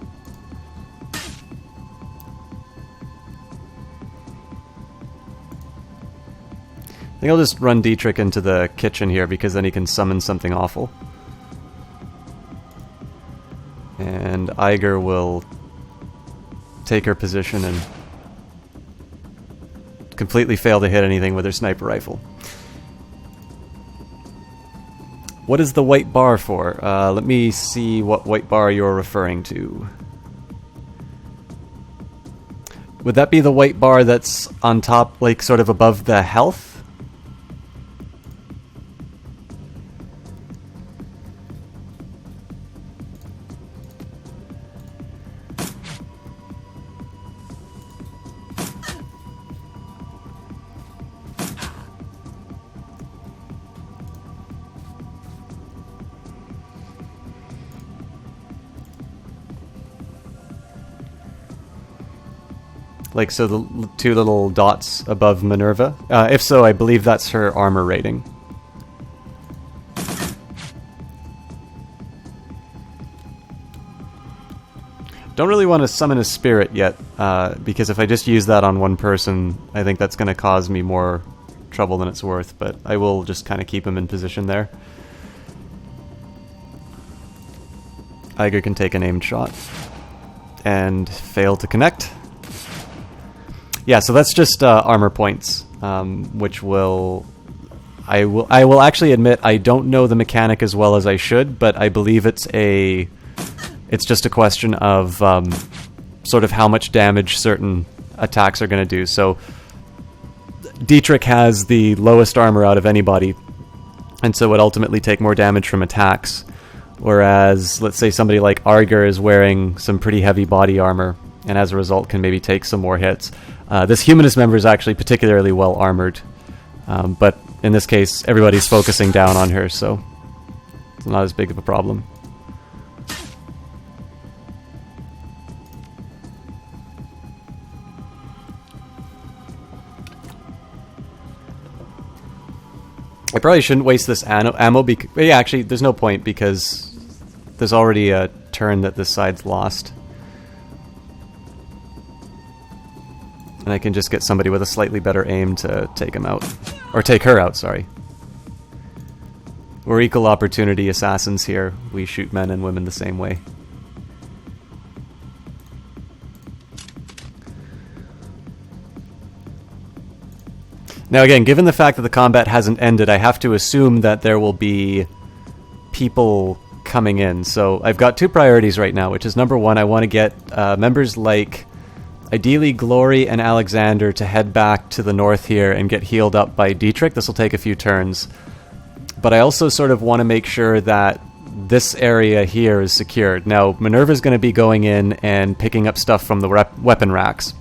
I think I'll just run Dietrich into the kitchen here, because then he can summon something awful. And Eiger will take her position and completely fail to hit anything with her sniper rifle. What is the white bar for? Let me see what white bar you're referring to. Would that be the white bar that's on top, like sort of above the health? Like, so the two little dots above Minerva? If so, I believe that's her armor rating. Don't really want to summon a spirit yet, because if I just use that on one person, I think that's going to cause me more trouble than it's worth, but I will just kind of keep him in position there. Eiger can take an aimed shot and fail to connect. Yeah, so that's just armor points, which will... I will actually admit I don't know the mechanic as well as I should, but I believe it's just a question of sort of how much damage certain attacks are going to do. So Dietrich has the lowest armor out of anybody, and so would ultimately take more damage from attacks. Whereas, let's say somebody like Arger is wearing some pretty heavy body armor, and as a result can maybe take some more hits. This Humanist member is actually particularly well armored, but in this case everybody's focusing down on her, so it's not as big of a problem. I probably shouldn't waste this ammo, yeah, actually, there's no point, because there's already a turn that this side's lost. And I can just get somebody with a slightly better aim to take him out. Or take her out, sorry. We're equal opportunity assassins here. We shoot men and women the same way. Now again, given the fact that the combat hasn't ended, I have to assume that there will be people coming in. So I've got two priorities right now, which is number one, I want to get members like ideally Glory and Alexander to head back to the north here and get healed up by Dietrich. This will take a few turns. But I also sort of want to make sure that this area here is secured. Now, Minerva's going to be going in and picking up stuff from the weapon racks.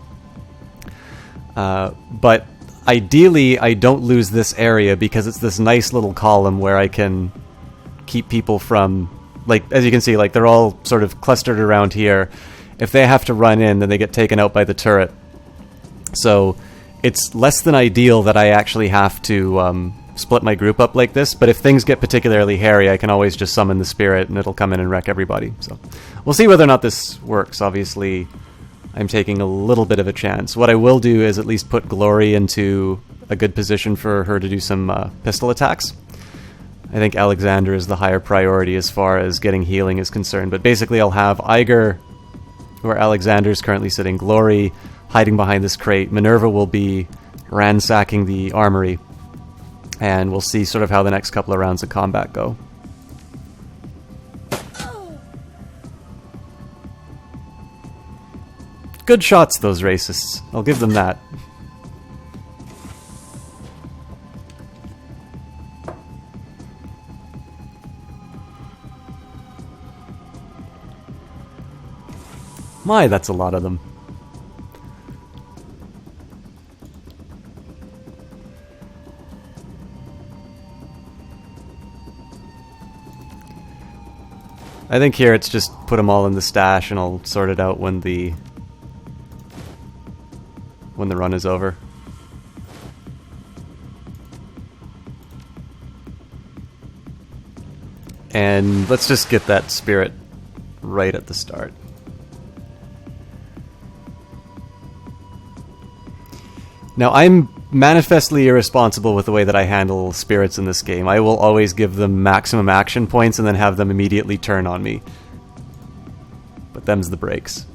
But ideally, I don't lose this area because it's this nice little column where I can keep people from, like, as you can see, like, they're all sort of clustered around here. If they have to run in, then they get taken out by the turret. So it's less than ideal that I actually have to split my group up like this, but if things get particularly hairy, I can always just summon the spirit and it'll come in and wreck everybody. So we'll see whether or not this works. Obviously, I'm taking a little bit of a chance. What I will do is at least put Glory into a good position for her to do some pistol attacks. I think Alexander is the higher priority as far as getting healing is concerned, but basically I'll have Iger, where Alexander's currently sitting, Glory hiding behind this crate. Minerva will be ransacking the armory, and we'll see sort of how the next couple of rounds of combat go. Good shots, those racists. I'll give them that. My, that's a lot of them. I think here it's just put them all in the stash and I'll sort it out when the run is over. And let's just get that spirit right at the start. Now, I'm manifestly irresponsible with the way that I handle spirits in this game. I will always give them maximum action points and then have them immediately turn on me. But them's the breaks.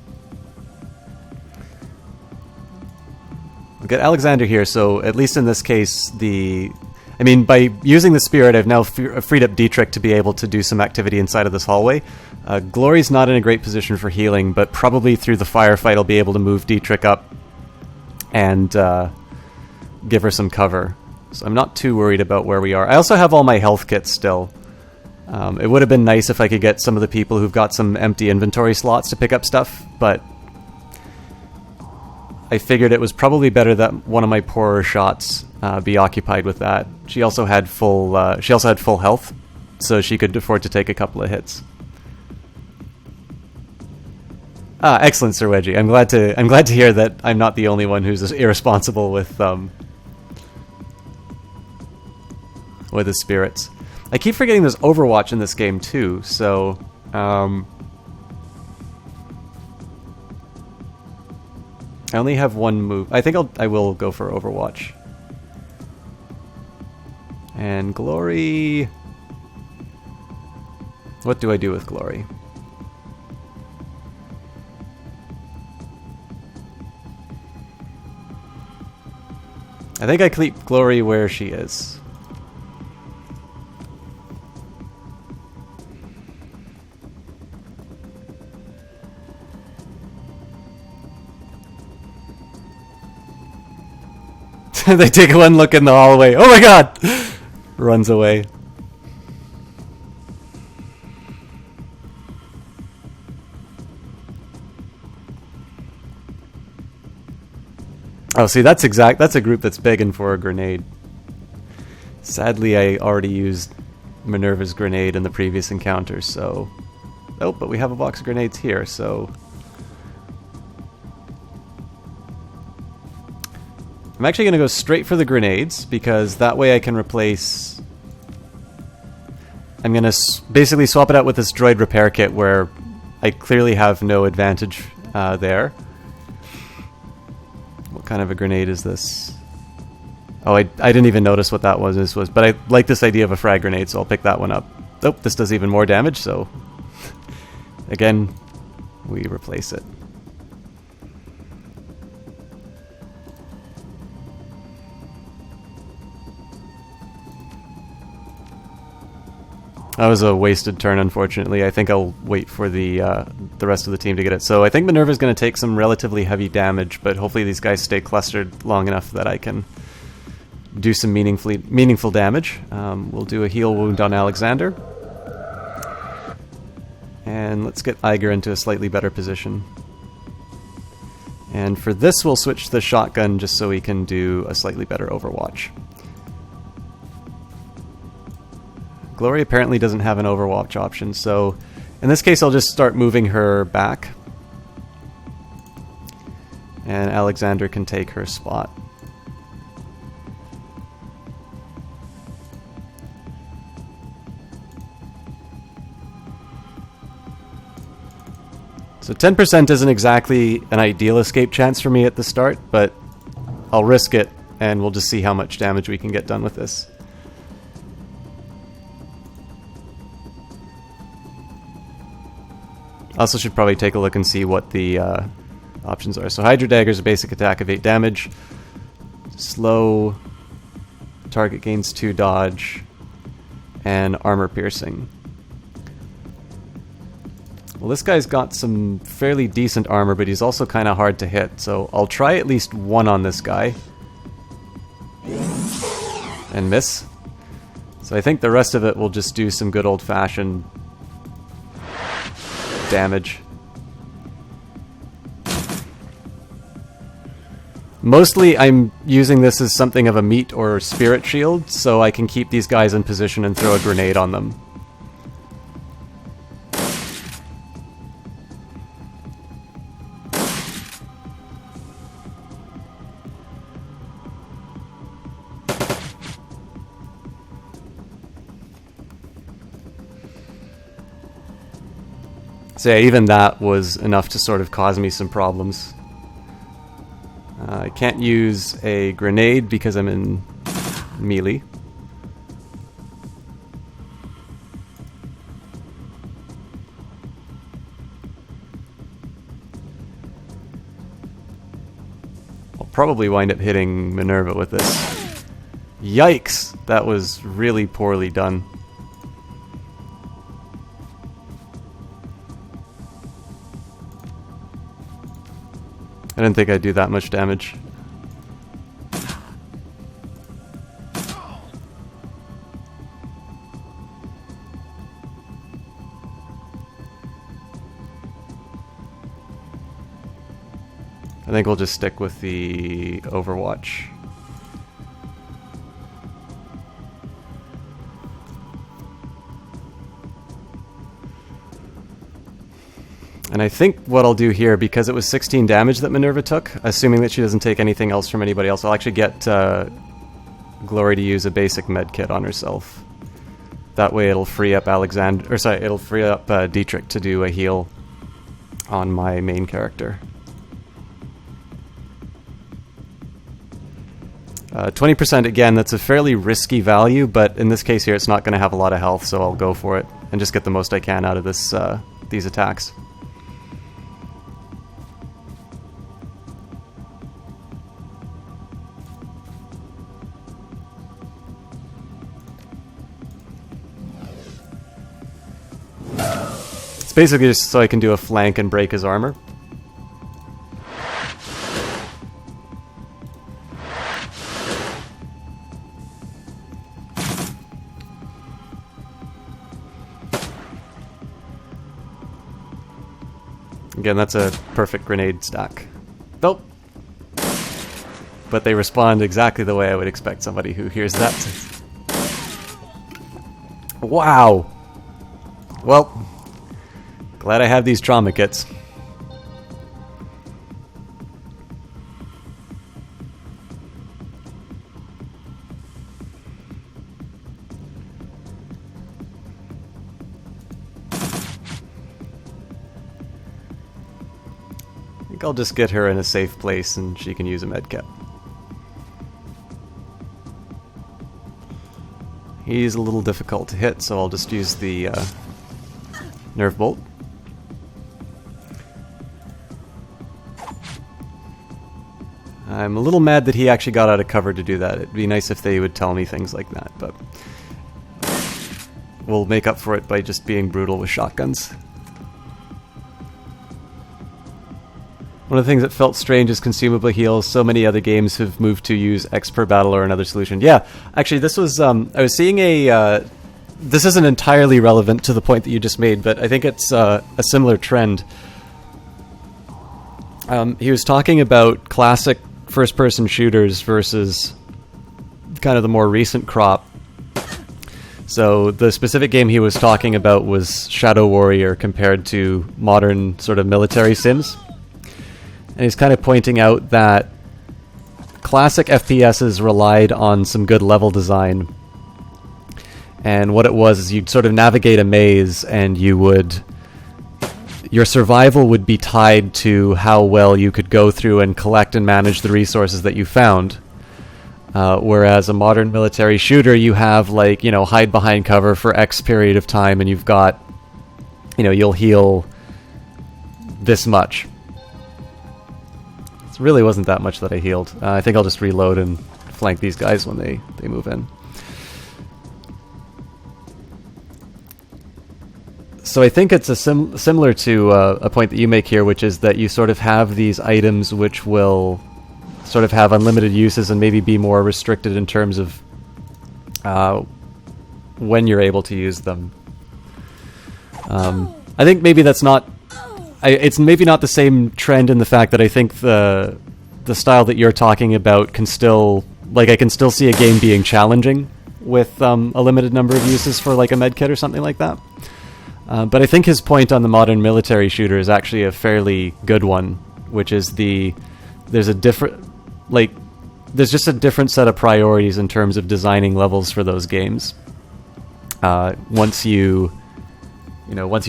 We'll get Alexander here, so at least in this case, I mean, by using the spirit, I've now freed up Dietrich to be able to do some activity inside of this hallway. Glory's not in a great position for healing, but probably through the firefight I'll be able to move Dietrich up and give her some cover. So I'm not too worried about where we are. I also have all my health kits still. It would have been nice if I could get some of the people who've got some empty inventory slots to pick up stuff, but I figured it was probably better that one of my poorer shots be occupied with that. She also had full health, so she could afford to take a couple of hits. Ah, excellent, Sir Wedgie. I'm glad to hear that I'm not the only one who's irresponsible with the spirits. I keep forgetting there's Overwatch in this game too, so I only have one move. I think I will go for Overwatch. And Glory. What do I do with Glory? I think I keep Glory where she is. They take one look in the hallway. Oh my god! Runs away. Oh, see, that's a group that's begging for a grenade. Sadly, I already used Minerva's grenade in the previous encounter, so... Oh, but we have a box of grenades here, so... I'm actually going to go straight for the grenades, because that way I can replace... I'm going to basically swap it out with this droid repair kit, where I clearly have no advantage there. What kind of a grenade is this? Oh, I didn't even notice what that was. But I like this idea of a frag grenade, so I'll pick that one up. Oh, this does even more damage, so... Again, we replace it. That was a wasted turn, unfortunately. I think I'll wait for the rest of the team to get it. So I think Minerva's going to take some relatively heavy damage, but hopefully these guys stay clustered long enough that I can do some meaningful damage. We'll do a heal wound on Alexander. And let's get Iger into a slightly better position. And for this, we'll switch to the shotgun just so we can do a slightly better overwatch. Glory apparently doesn't have an overwatch option, so in this case I'll just start moving her back. And Alexander can take her spot. So 10% isn't exactly an ideal escape chance for me at the start, but I'll risk it and we'll just see how much damage we can get done with this. Also should probably take a look and see what the options are. So Hydra Dagger is a basic attack of 8 damage. Slow. Target gains 2 dodge. And armor piercing. Well, this guy's got some fairly decent armor, but he's also kind of hard to hit. So I'll try at least one on this guy. And miss. So I think the rest of it will just do some good old-fashioned damage. Mostly I'm using this as something of a meat or spirit shield, so I can keep these guys in position and throw a grenade on them. So yeah, even that was enough to sort of cause me some problems. I can't use a grenade because I'm in melee. I'll probably wind up hitting Minerva with this. Yikes! That was really poorly done. I didn't think I'd do that much damage. I think we'll just stick with the Overwatch. And I think what I'll do here, because it was 16 damage that Minerva took, assuming that she doesn't take anything else from anybody else, I'll actually get Glory to use a basic med kit on herself. That way it'll free up it'll free up Dietrich to do a heal on my main character. 20% again, that's a fairly risky value, but in this case here it's not going to have a lot of health, so I'll go for it and just get the most I can out of this these attacks. It's basically just so I can do a flank and break his armor. Again, that's a perfect grenade stack. Nope. but they respond exactly the way I would expect somebody who hears that to. Wow! Well, glad I have these trauma kits. I think I'll just get her in a safe place and she can use a medkit. He's a little difficult to hit, so I'll just use the nerve bolt. I'm a little mad that he actually got out of cover to do that. It'd be nice if they would tell me things like that, but we'll make up for it by just being brutal with shotguns. One of the things that felt strange is consumable heals. So many other games have moved to use X per battle or another solution. Yeah, actually, this was... I was seeing a... this isn't entirely relevant to the point that you just made, but I think it's a similar trend. He was talking about classic first-person shooters versus kind of the more recent crop. So the specific game he was talking about was Shadow Warrior compared to modern sort of military sims. And he's kind of pointing out that classic FPSs relied on some good level design. And what it was is you'd sort of navigate a maze and you would... your survival would be tied to how well you could go through and collect and manage the resources that you found. Whereas a modern military shooter, you have, like, you know, hide behind cover for X period of time and you've got, you know, you'll heal this much. Really wasn't that much that I healed. I think I'll just reload and flank these guys when they move in. So I think it's a similar to a point that you make here, which is that you sort of have these items which will sort of have unlimited uses and maybe be more restricted in terms of when you're able to use them. I think maybe that's not... it's maybe not the same trend in the fact that I think the style that you're talking about can still... like, I can still see a game being challenging with a limited number of uses for, like, a medkit or something like that. But I think his point on the modern military shooter is actually a fairly good one, which is there's a different... like, there's just a different set of priorities in terms of designing levels for those games. Once you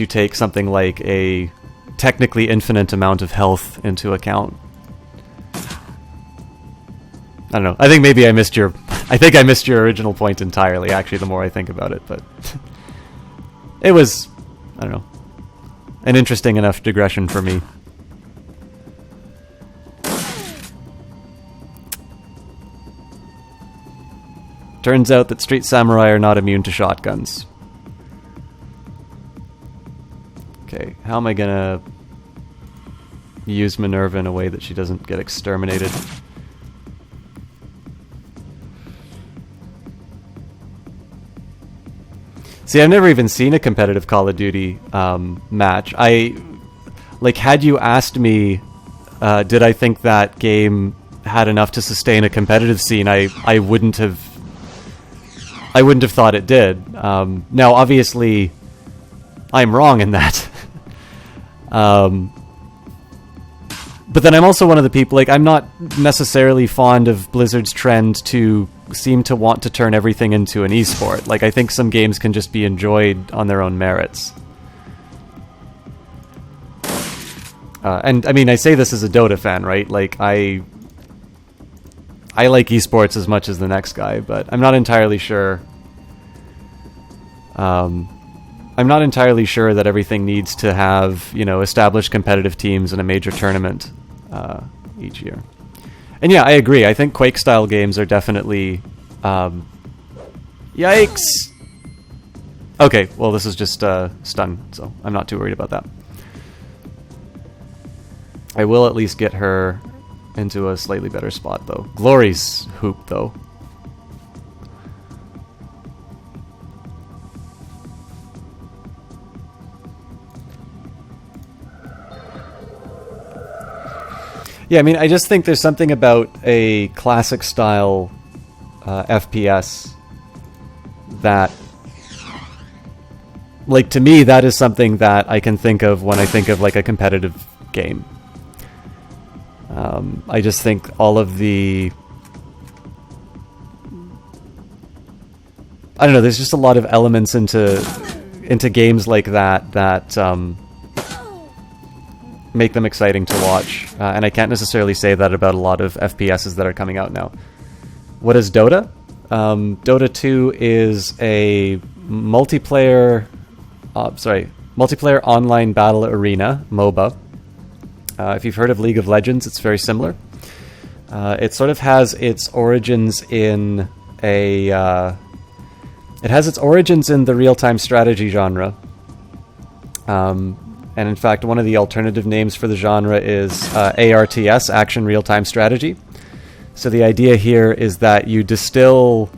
take something like a technically infinite amount of health into account. I don't know. I think maybe I missed your original point entirely, actually, the more I think about it, but it was, I don't know, an interesting enough digression for me. Turns out that Street Samurai are not immune to shotguns. Okay, how am I gonna use Minerva in a way that she doesn't get exterminated? See, I've never even seen a competitive Call of Duty match. Had you asked me, did I think that game had enough to sustain a competitive scene, I wouldn't have thought it did. Now, obviously, I'm wrong in that. But then I'm also one of the people, like, I'm not necessarily fond of Blizzard's trend to seem to want to turn everything into an esport. Like, I think some games can just be enjoyed on their own merits. And, I mean, I say this as a Dota fan, right? Like, I like esports as much as the next guy, but I'm not entirely sure... I'm not entirely sure that everything needs to have, you know, established competitive teams in a major tournament each year. And yeah, I agree. I think Quake-style games are definitely... Yikes! Okay, well, this is just stun, so I'm not too worried about that. I will at least get her into a slightly better spot, though. Glory's hoop, though. Yeah, I mean, I just think there's something about a classic style FPS that, like, to me, that is something that I can think of when I think of like a competitive game. I just think all of the, I don't know, there's just a lot of elements into games like that that make them exciting to watch, and I can't necessarily say that about a lot of FPSs that are coming out now. What is Dota? Dota 2 is a multiplayer online battle arena, MOBA. If you've heard of League of Legends, it's very similar. It sort of has its origins in the real-time strategy genre. And in fact, one of the alternative names for the genre is ARTS, Action Real-Time Strategy. So the idea here is that you distill...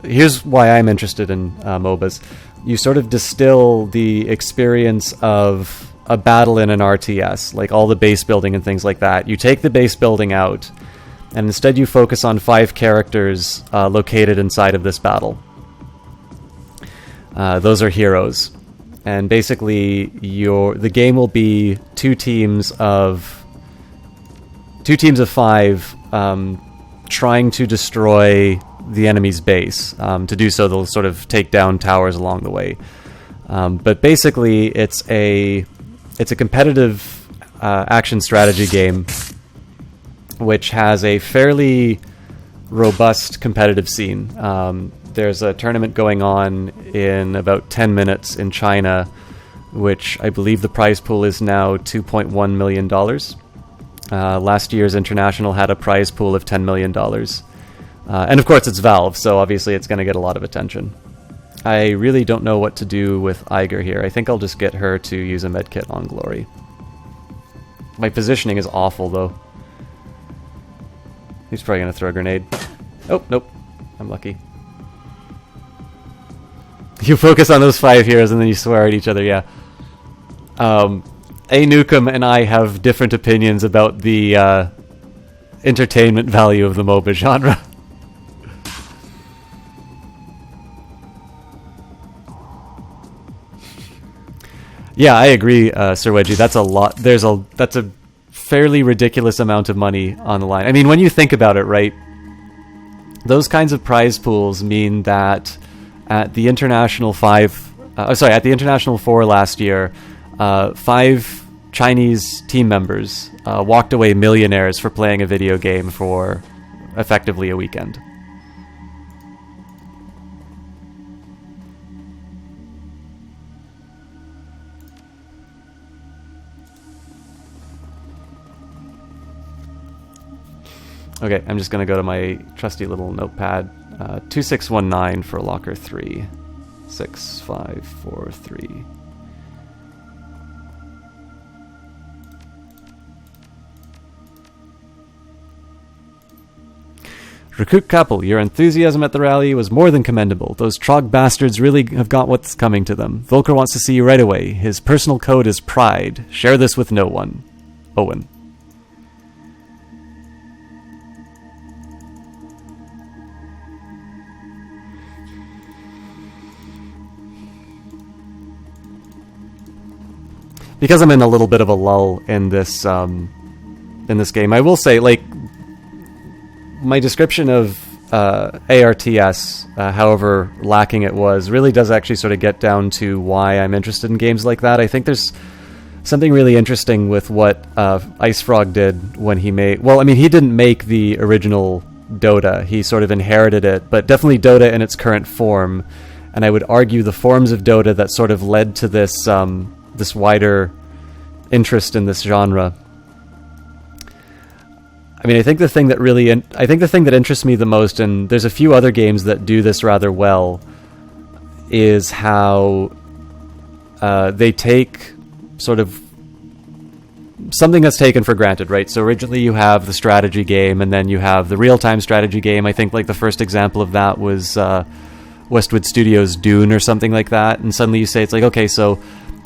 here's why I'm interested in MOBAs. You sort of distill the experience of a battle in an RTS, like all the base building and things like that. You take the base building out, and instead you focus on 5 characters located inside of this battle. Those are heroes. And basically, the game will be two teams of 5 trying to destroy the enemy's base. To do so, they'll sort of take down towers along the way. But basically, it's a competitive action strategy game, which has a fairly robust competitive scene. There's a tournament going on in about 10 minutes in China, which I believe the prize pool is now $2.1 million. Last year's International had a prize pool of $10 million. And of course it's Valve, so obviously it's going to get a lot of attention. I really don't know what to do with Eiger here. I think I'll just get her to use a medkit on Glory. My positioning is awful, though. He's probably going to throw a grenade. Oh, nope. I'm lucky. You focus on those 5 heroes and then you swear at each other, yeah. A. Nukem and I have different opinions about the entertainment value of the MOBA genre. Yeah, I agree, Sir Wedgie. That's a lot. That's a fairly ridiculous amount of money on the line. I mean, when you think about it, right? Those kinds of prize pools mean that at the International 4 last year, 5 Chinese team members walked away millionaires for playing a video game for effectively a weekend. Okay, I'm just going to go to my trusty little notepad. 2619 for locker 3. 6543. Rakuk Kappel, your enthusiasm at the rally was more than commendable. Those Trog bastards really have got what's coming to them. Volker wants to see you right away. His personal code is pride. Share this with no one. Owen. Because I'm in a little bit of a lull in this game, I will say, like, my description of ARTS, however lacking it was, really does actually sort of get down to why I'm interested in games like that. I think there's something really interesting with what IceFrog did when he made... Well, I mean, he didn't make the original Dota. He sort of inherited it, but definitely Dota in its current form. And I would argue the forms of Dota that sort of led to this this wider interest in this genre. I mean, I think the thing that interests me the most, and there's a few other games that do this rather well, is how they take sort of something that's taken for granted, right? So originally you have the strategy game, and then you have the real-time strategy game. I think like the first example of that was Westwood Studios' Dune or something like that, and suddenly you say, it's like, okay, so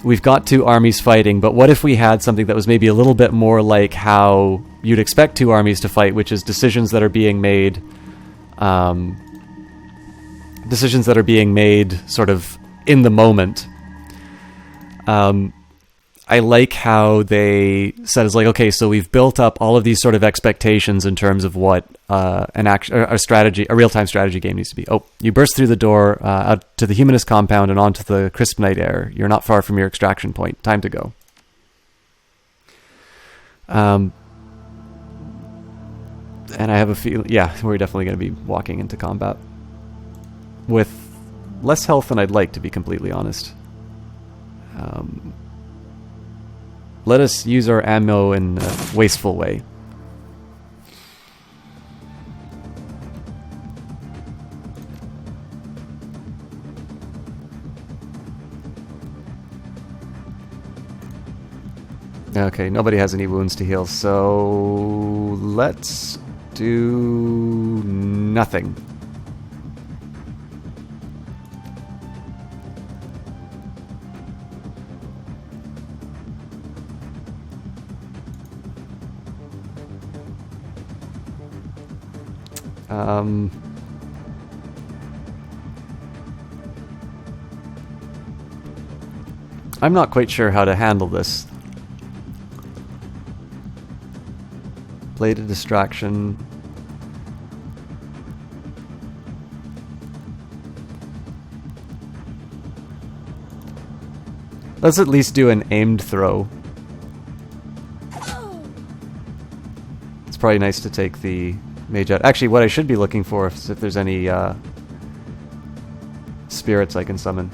we've got 2 armies fighting, but what if we had something that was maybe a little bit more like how you'd expect two armies to fight, which is decisions that are being made, sort of in the moment. I like how they said it's like, okay, so we've built up all of these sort of expectations in terms of what a real-time strategy game needs to be. Oh, you burst through the door out to the Humanist compound and onto the crisp night air. You're not far from your extraction point. Time to go. And I have a feeling, yeah, we're definitely going to be walking into combat with less health than I'd like, to be completely honest. Let us use our ammo in a wasteful way. Okay, nobody has any wounds to heal, so let's do nothing. I'm not quite sure how to handle this. Bladed distraction. Let's at least do an aimed throw. It's probably nice to take the mage out. Actually, what I should be looking for is if there's any spirits I can summon.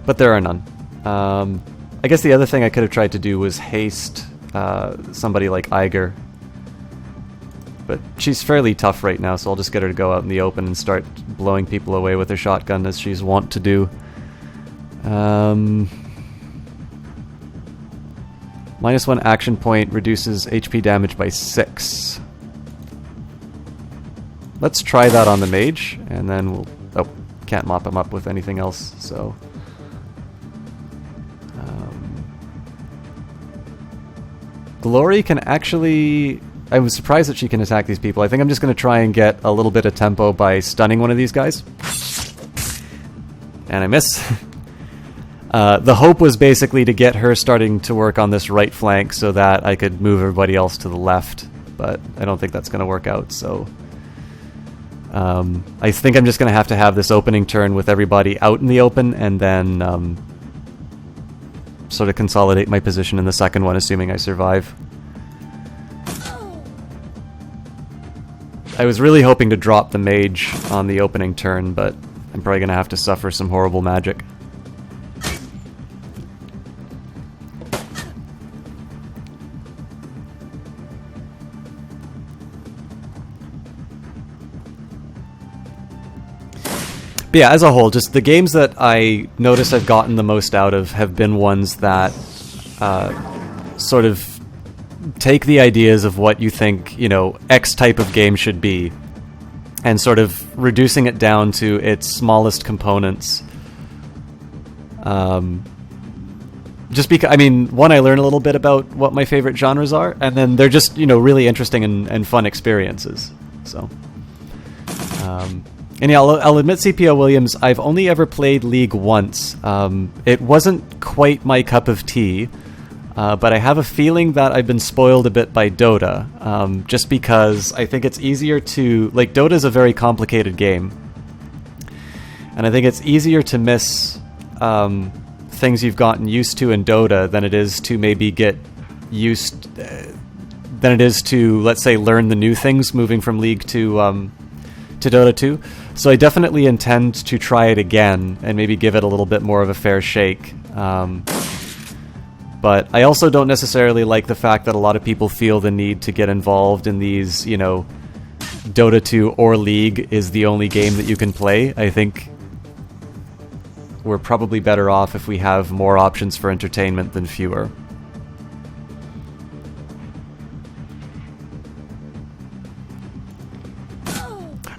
But there are none. I guess the other thing I could have tried to do was haste somebody like Eiger. But she's fairly tough right now, so I'll just get her to go out in the open and start blowing people away with her shotgun, as she's wont to do. -1 action point reduces HP damage by 6. Let's try that on the mage, and then we'll... Oh, can't mop him up with anything else, so... Glory can actually... I was surprised that she can attack these people. I think I'm just going to try and get a little bit of tempo by stunning one of these guys. And I miss. The hope was basically to get her starting to work on this right flank so that I could move everybody else to the left. But I don't think that's going to work out, so... I think I'm just going to have this opening turn with everybody out in the open, and then sort of consolidate my position in the second one, assuming I survive. I was really hoping to drop the mage on the opening turn, but I'm probably going to have to suffer some horrible magic. But yeah, as a whole, just the games that I notice I've gotten the most out of have been ones that sort of take the ideas of what you think, you know, X type of game should be, and sort of reducing it down to its smallest components. Just because, I mean, one, I learn a little bit about what my favorite genres are, and then they're just, you know, really interesting and fun experiences. So... and yeah, I'll admit, CPO Williams, I've only ever played League once. It wasn't quite my cup of tea, but I have a feeling that I've been spoiled a bit by Dota, just because I think it's easier to... Like, Dota's a very complicated game, and I think it's easier to miss things you've gotten used to in Dota than it is to maybe get used... than it is to, let's say, learn the new things moving from League to Dota 2. So I definitely intend to try it again and maybe give it a little bit more of a fair shake. But I also don't necessarily like the fact that a lot of people feel the need to get involved in these, you know, Dota 2 or League is the only game that you can play. I think we're probably better off if we have more options for entertainment than fewer.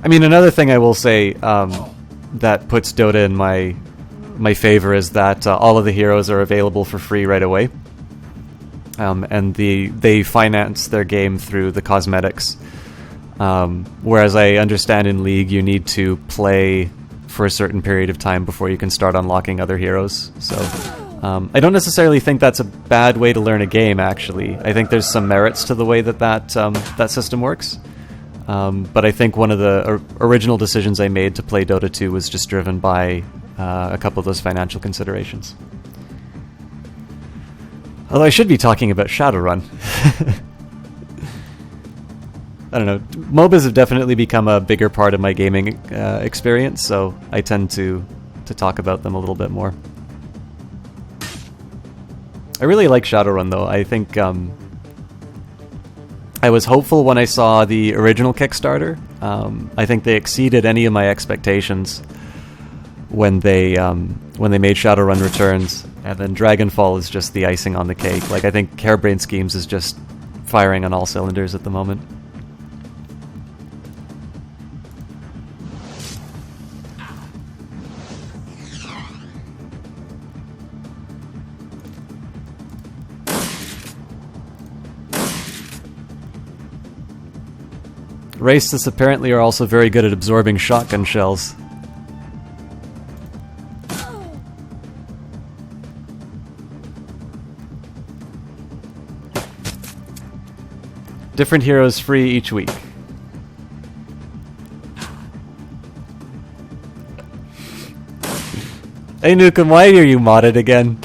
I mean, another thing I will say that puts Dota in my favor is that all of the heroes are available for free right away. and they finance their game through the cosmetics. Whereas I understand in League you need to play for a certain period of time before you can start unlocking other heroes. So I don't necessarily think that's a bad way to learn a game, actually. I think there's some merits to the way that system works. But I think one of the original decisions I made to play Dota 2 was just driven by a couple of those financial considerations. Although I should be talking about Shadowrun. I don't know. MOBAs have definitely become a bigger part of my gaming experience, so I tend to talk about them a little bit more. I really like Shadowrun, though. I think I was hopeful when I saw the original Kickstarter. I think they exceeded any of my expectations when they made Shadowrun Returns, and then Dragonfall is just the icing on the cake. Like, I think Harebrained Schemes is just firing on all cylinders at the moment. Racists apparently are also very good at absorbing shotgun shells. Different heroes free each week. Hey Nukem, why are you modded again?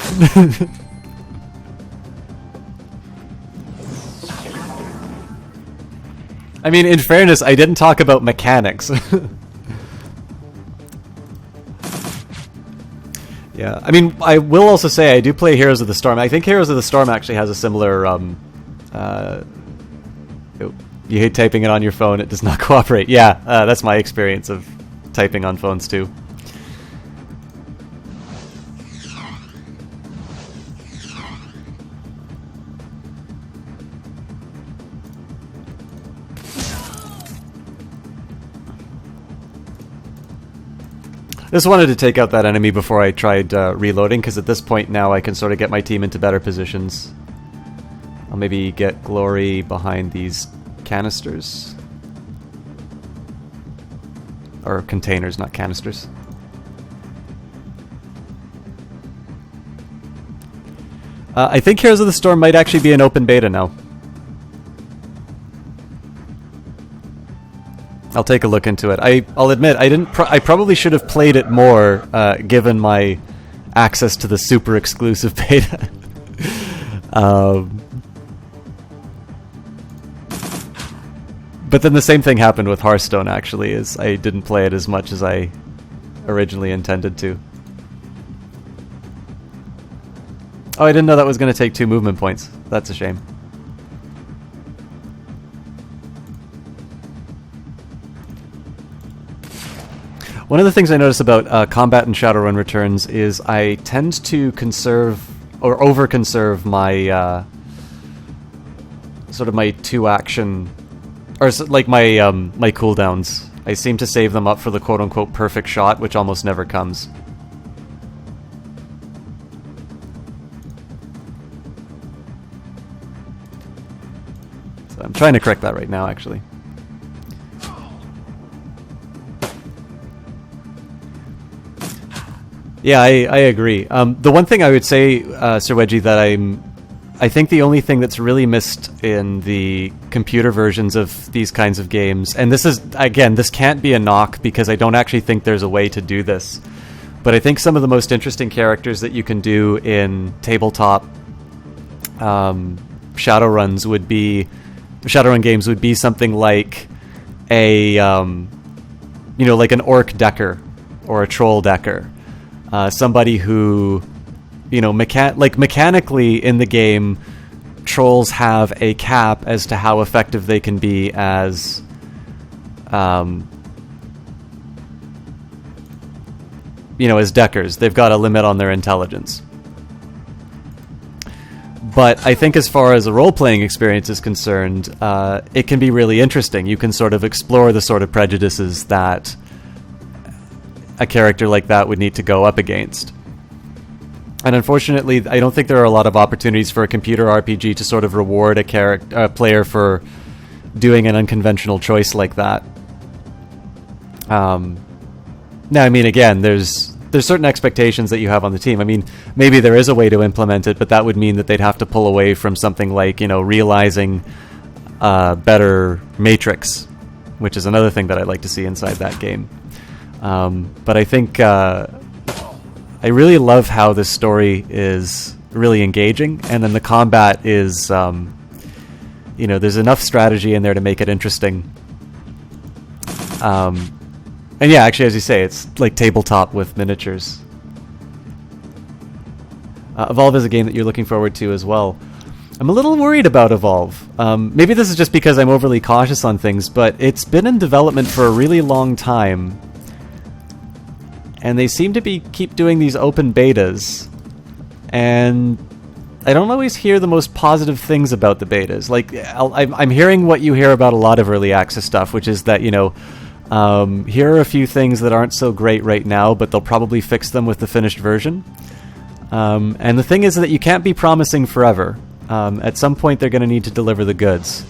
I mean, in fairness, I didn't talk about mechanics. Yeah, I mean, I will also say I do play Heroes of the Storm. I think Heroes of the Storm actually has a similar... you hate typing it on your phone, it does not cooperate. Yeah, that's my experience of typing on phones too. Just wanted to take out that enemy before I tried reloading, because at this point now I can sort of get my team into better positions. I'll maybe get Glory behind these canisters. Or containers, not canisters. I think Heroes of the Storm might actually be an open beta now. I'll take a look into it. I'll admit I probably should have played it more, given my access to the super exclusive beta. But then the same thing happened with Hearthstone. Actually, is I didn't play it as much as I originally intended to. Oh, I didn't know that was going to take 2 movement points. That's a shame. One of the things I notice about combat in Shadowrun Returns is I tend to conserve or over-conserve my sort of my 2-action, or like my my cooldowns. I seem to save them up for the quote-unquote perfect shot, which almost never comes. So I'm trying to correct that right now, actually. Yeah, I agree. The one thing I would say, Sir Wedgie, that I think the only thing that's really missed in the computer versions of these kinds of games, and this is, again, this can't be a knock because I don't actually think there's a way to do this, but I think some of the most interesting characters that you can do in tabletop Shadowrun games would be something like a, like an orc decker or a troll decker. Somebody who, mechanically in the game, trolls have a cap as to how effective they can be as, as deckers. They've got a limit on their intelligence. But I think as far as a role-playing experience is concerned, it can be really interesting. You can sort of explore the sort of prejudices that a character like that would need to go up against. And unfortunately, I don't think there are a lot of opportunities for a computer RPG to sort of reward a player for doing an unconventional choice like that. Now, I mean, again, there's certain expectations that you have on the team. I mean, maybe there is a way to implement it, but that would mean that they'd have to pull away from something like, realizing better Matrix, which is another thing that I'd like to see inside that game. But I think I really love how this story is really engaging, and then the combat is, there's enough strategy in there to make it interesting. And yeah, actually, as you say, it's like tabletop with miniatures. Evolve is a game that you're looking forward to as well. I'm a little worried about Evolve. Maybe this is just because I'm overly cautious on things, but it's been in development for a really long time. And they seem to keep doing these open betas. And I don't always hear the most positive things about the betas. Like, I'm hearing what you hear about a lot of early access stuff, which is that, here are a few things that aren't so great right now, but they'll probably fix them with the finished version. And the thing is that you can't be promising forever. At some point, they're going to need to deliver the goods.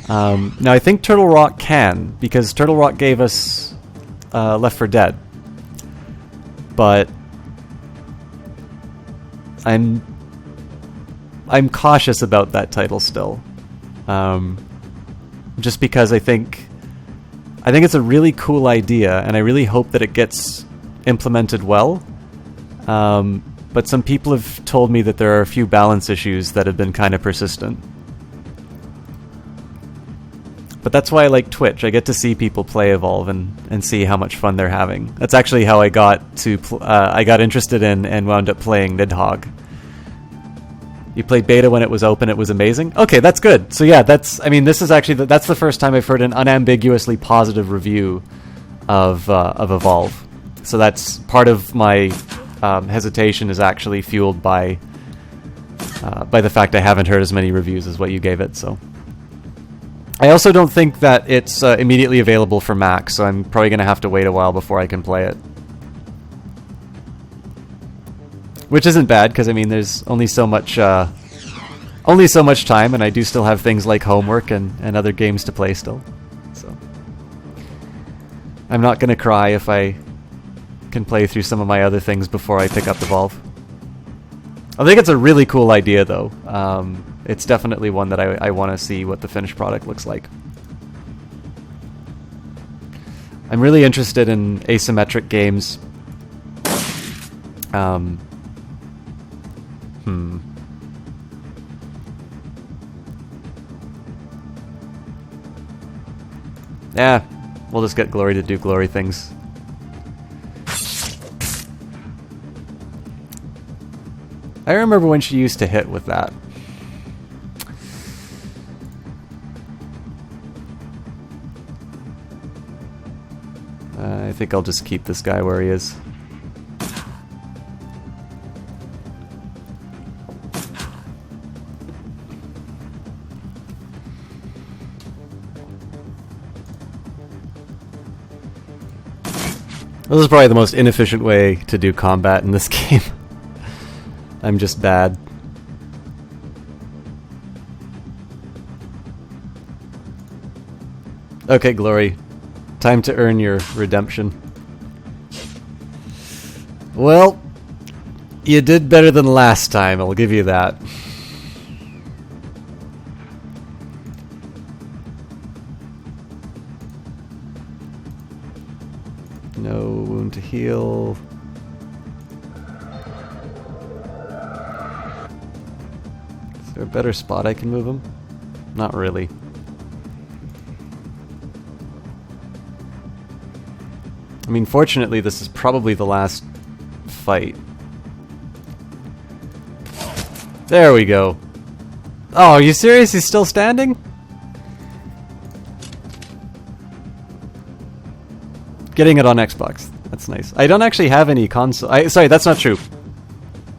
Now, I think Turtle Rock can, because Turtle Rock gave us Left 4 Dead. But I'm cautious about that title still. Just because I think it's a really cool idea, and I really hope that it gets implemented well. But some people have told me that there are a few balance issues that have been kind of persistent. But that's why I like Twitch. I get to see people play Evolve and see how much fun they're having. That's actually how I got I got interested in and wound up playing Nidhogg. You played beta when it was open. It was amazing. Okay, that's good. So yeah, that's the first time I've heard an unambiguously positive review of Evolve. So that's part of my hesitation is actually fueled by the fact I haven't heard as many reviews as what you gave it. So I also don't think that it's immediately available for Mac, so I'm probably going to have to wait a while before I can play it. Which isn't bad, because I mean, there's only so much time, and I do still have things like homework and other games to play still. So I'm not going to cry if I can play through some of my other things before I pick up Evolve. I think it's a really cool idea, though. It's definitely one that I want to see what the finished product looks like. I'm really interested in asymmetric games. Yeah, we'll just get Glory to do Glory things. I remember when she used to hit with that. I think I'll just keep this guy where he is. This is probably the most inefficient way to do combat in this game. I'm just bad. Okay, Glory. Time to earn your redemption. Well, you did better than last time, I'll give you that. No wound to heal. Is there a better spot I can move him? Not really. I mean, fortunately, this is probably the last fight. There we go. Oh, are you serious? He's still standing? Getting it on Xbox. That's nice. I don't actually have any console. Sorry, that's not true.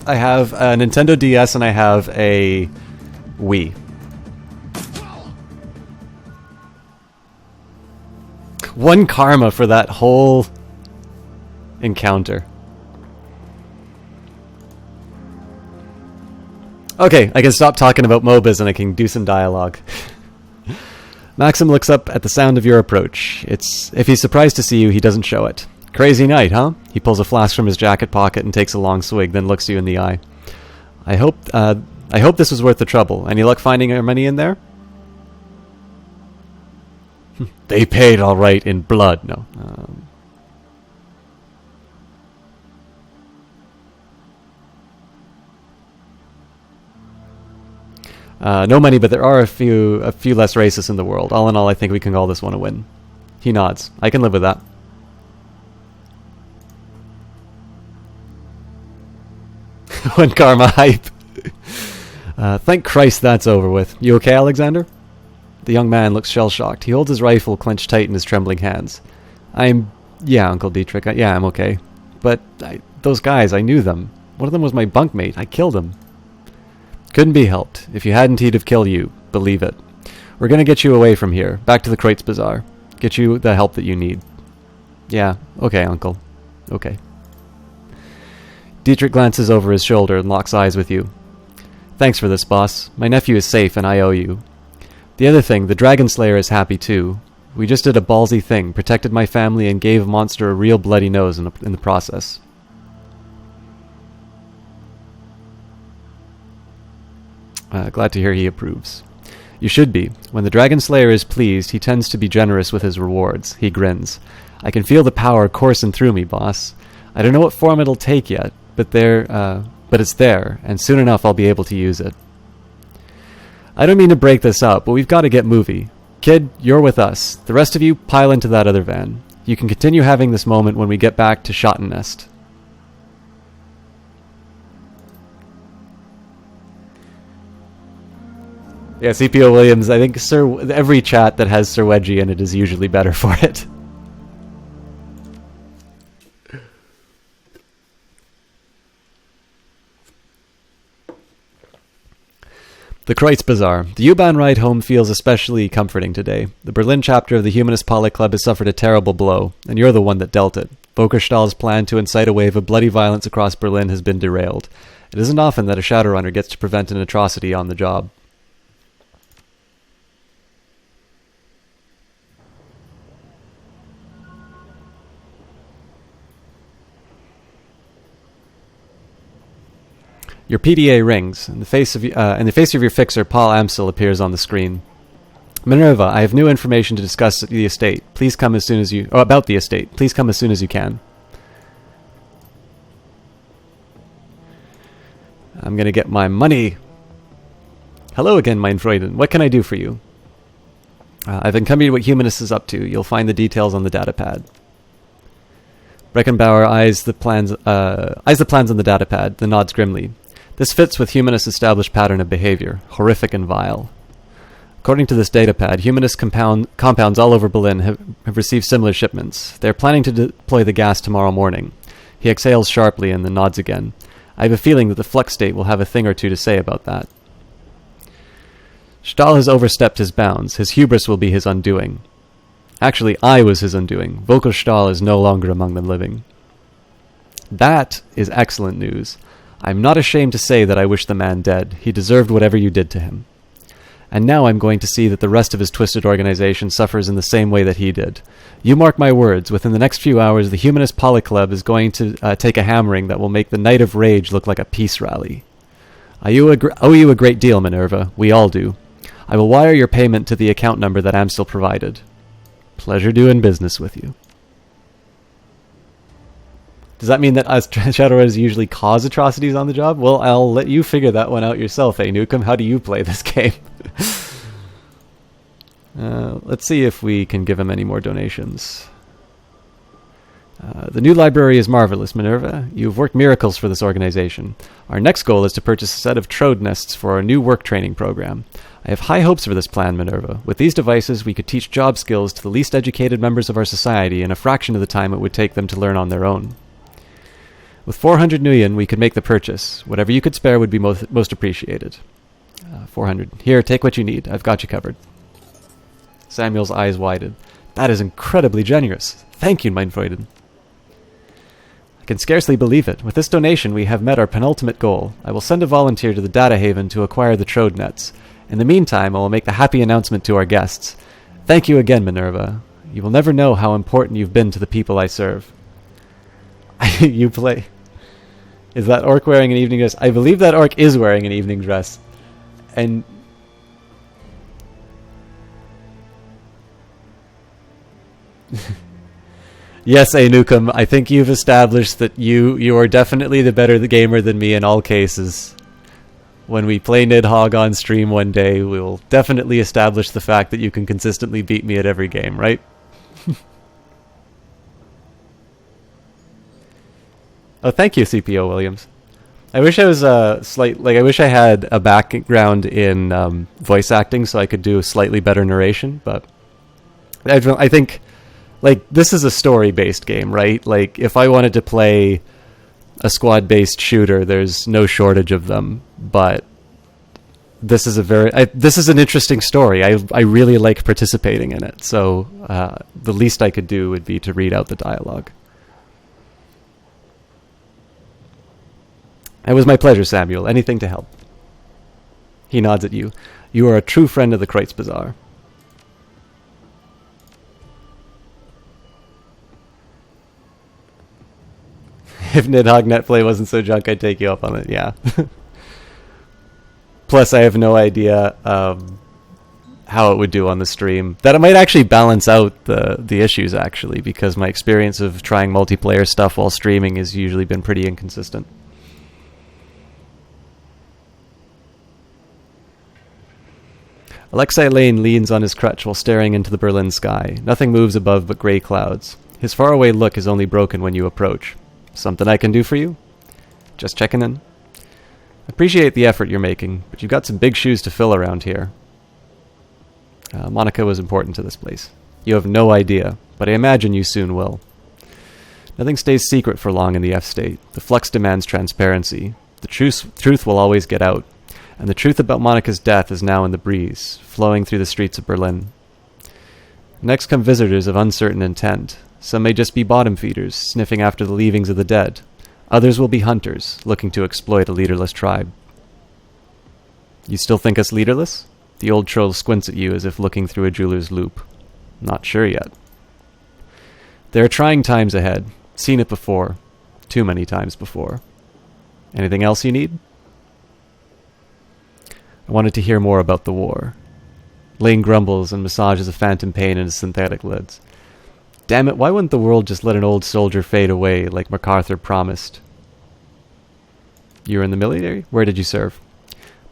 I have a Nintendo DS and I have a Wii. One karma for that whole encounter. Okay, I can stop talking about MOBAs and I can do some dialogue. Maxim looks up at the sound of your approach. If he's surprised to see you, he doesn't show it. Crazy night, huh? He pulls a flask from his jacket pocket and takes a long swig, then looks you in the eye. I hope this was worth the trouble. Any luck finding our money in there? They paid all right in blood. No. No money, but there are a few less racists in the world. All in all, I think we can call this one a win. He nods. I can live with that. When karma hype. Thank Christ that's over with. You okay, Alexander? The young man looks shell-shocked. He holds his rifle clenched tight in his trembling hands. Yeah, Uncle Dietrich. Yeah, I'm okay. But those guys, I knew them. One of them was my bunkmate. I killed him. Couldn't be helped. If you hadn't, he'd have killed you. Believe it. We're gonna get you away from here. Back to the Kreutz Bazaar. Get you the help that you need. Yeah, okay, Uncle. Okay. Dietrich glances over his shoulder and locks eyes with you. Thanks for this, boss. My nephew is safe and I owe you. The other thing, the Dragon Slayer is happy too. We just did a ballsy thing, protected my family and gave Monster a real bloody nose in the process. Glad to hear he approves. You should be. When the Dragon Slayer is pleased, he tends to be generous with his rewards. He grins. I can feel the power coursing through me, boss. I don't know what form it'll take yet, but it's there, and soon enough I'll be able to use it. I don't mean to break this up, but we've got to get movie. Kid, you're with us. The rest of you, pile into that other van. You can continue having this moment when we get back to Schottennest. Yeah, CPO Williams, I think every chat that has Sir Wedgie in it is usually better for it. The Kreutz Bazaar. The U-Bahn ride home feels especially comforting today. The Berlin chapter of the Humanist Poly Club has suffered a terrible blow, and you're the one that dealt it. Bokerstahl's plan to incite a wave of bloody violence across Berlin has been derailed. It isn't often that a Shadowrunner gets to prevent an atrocity on the job. Your PDA rings, and the face of your fixer, Paul Amsel, appears on the screen. Minerva, I have new information to discuss the estate. Please come as soon as you... about the estate. Please come as soon as you can. I'm gonna get my money. Hello again, mein Freuden. What can I do for you? I've uncovered what Humanist is up to. You'll find the details on the datapad. Breckenbauer eyes the plans on the datapad, then nods grimly. This fits with Humanist's established pattern of behavior, horrific and vile. According to this datapad, Humanist compounds all over Berlin have received similar shipments. They are planning to deploy the gas tomorrow morning. He exhales sharply and then nods again. I have a feeling that the Flux State will have a thing or two to say about that. Stahl has overstepped his bounds. His hubris will be his undoing. Actually, I was his undoing. Volker Stahl is no longer among the living. That is excellent news. I'm not ashamed to say that I wish the man dead. He deserved whatever you did to him. And now I'm going to see that the rest of his twisted organization suffers in the same way that he did. You mark my words, within the next few hours the Humanist Poly Club is going to take a hammering that will make the Night of Rage look like a peace rally. I owe you a great deal, Minerva. We all do. I will wire your payment to the account number that Amstel provided. Pleasure doing business with you. Does that mean that us Shadowrunners usually cause atrocities on the job? Well, I'll let you figure that one out yourself, Nukem. How do you play this game? Let's see if we can give him any more donations. The new library is marvelous, Minerva. You've worked miracles for this organization. Our next goal is to purchase a set of Trode nests for our new work training program. I have high hopes for this plan, Minerva. With these devices, we could teach job skills to the least educated members of our society in a fraction of the time it would take them to learn on their own. With 400 nuyen, we could make the purchase. Whatever you could spare would be most appreciated. 400. Here, take what you need. I've got you covered. Samuel's eyes widened. That is incredibly generous. Thank you, mein Freuden. can scarcely believe it. With this donation, we have met our penultimate goal. I will send a volunteer to the data haven to acquire the Trode nets. In the meantime, I will make the happy announcement to our guests. Thank you again, Minerva. You will never know how important you've been to the people I serve. You play... Is that orc wearing an evening dress? I believe that orc is wearing an evening dress. And... Yes, Anukum, I think you've established that you are definitely the better gamer than me in all cases. When we play Nidhogg on stream one day, we'll definitely establish the fact that you can consistently beat me at every game, right? Oh, thank you, CPO Williams. I wish I was I wish I had a background in voice acting so I could do a slightly better narration, but I think, like, this is a story-based game, right? Like, if I wanted to play a squad-based shooter, there's no shortage of them, but this is this is an interesting story. I really like participating in it, so the least I could do would be to read out the dialogue. It was my pleasure, Samuel. Anything to help. He nods at you. You are a true friend of the Kreutz Bazaar. If Nidhogg Netplay wasn't so junk, I'd take you up on it, yeah. Plus, I have no idea how it would do on the stream. That it might actually balance out the issues, actually, because my experience of trying multiplayer stuff while streaming has usually been pretty inconsistent. Alexei Lane leans on his crutch while staring into the Berlin sky. Nothing moves above but grey clouds. His faraway look is only broken when you approach. Something I can do for you? Just checking in. Appreciate the effort you're making, but you've got some big shoes to fill around here. Monica was important to this place. You have no idea, but I imagine you soon will. Nothing stays secret for long in the F-state. The flux demands transparency. The truth will always get out. And the truth about Monica's death is now in the breeze, flowing through the streets of Berlin. Next come visitors of uncertain intent. Some may just be bottom feeders, sniffing after the leavings of the dead. Others will be hunters, looking to exploit a leaderless tribe. You still think us leaderless? The old troll squints at you as if looking through a jeweler's loupe. Not sure yet. There are trying times ahead. Seen it before. Too many times before. Anything else you need? I wanted to hear more about the war. Lane grumbles and massages a phantom pain in his synthetic lids. Damn it, why wouldn't the world just let an old soldier fade away like MacArthur promised? You were in the military? Where did you serve?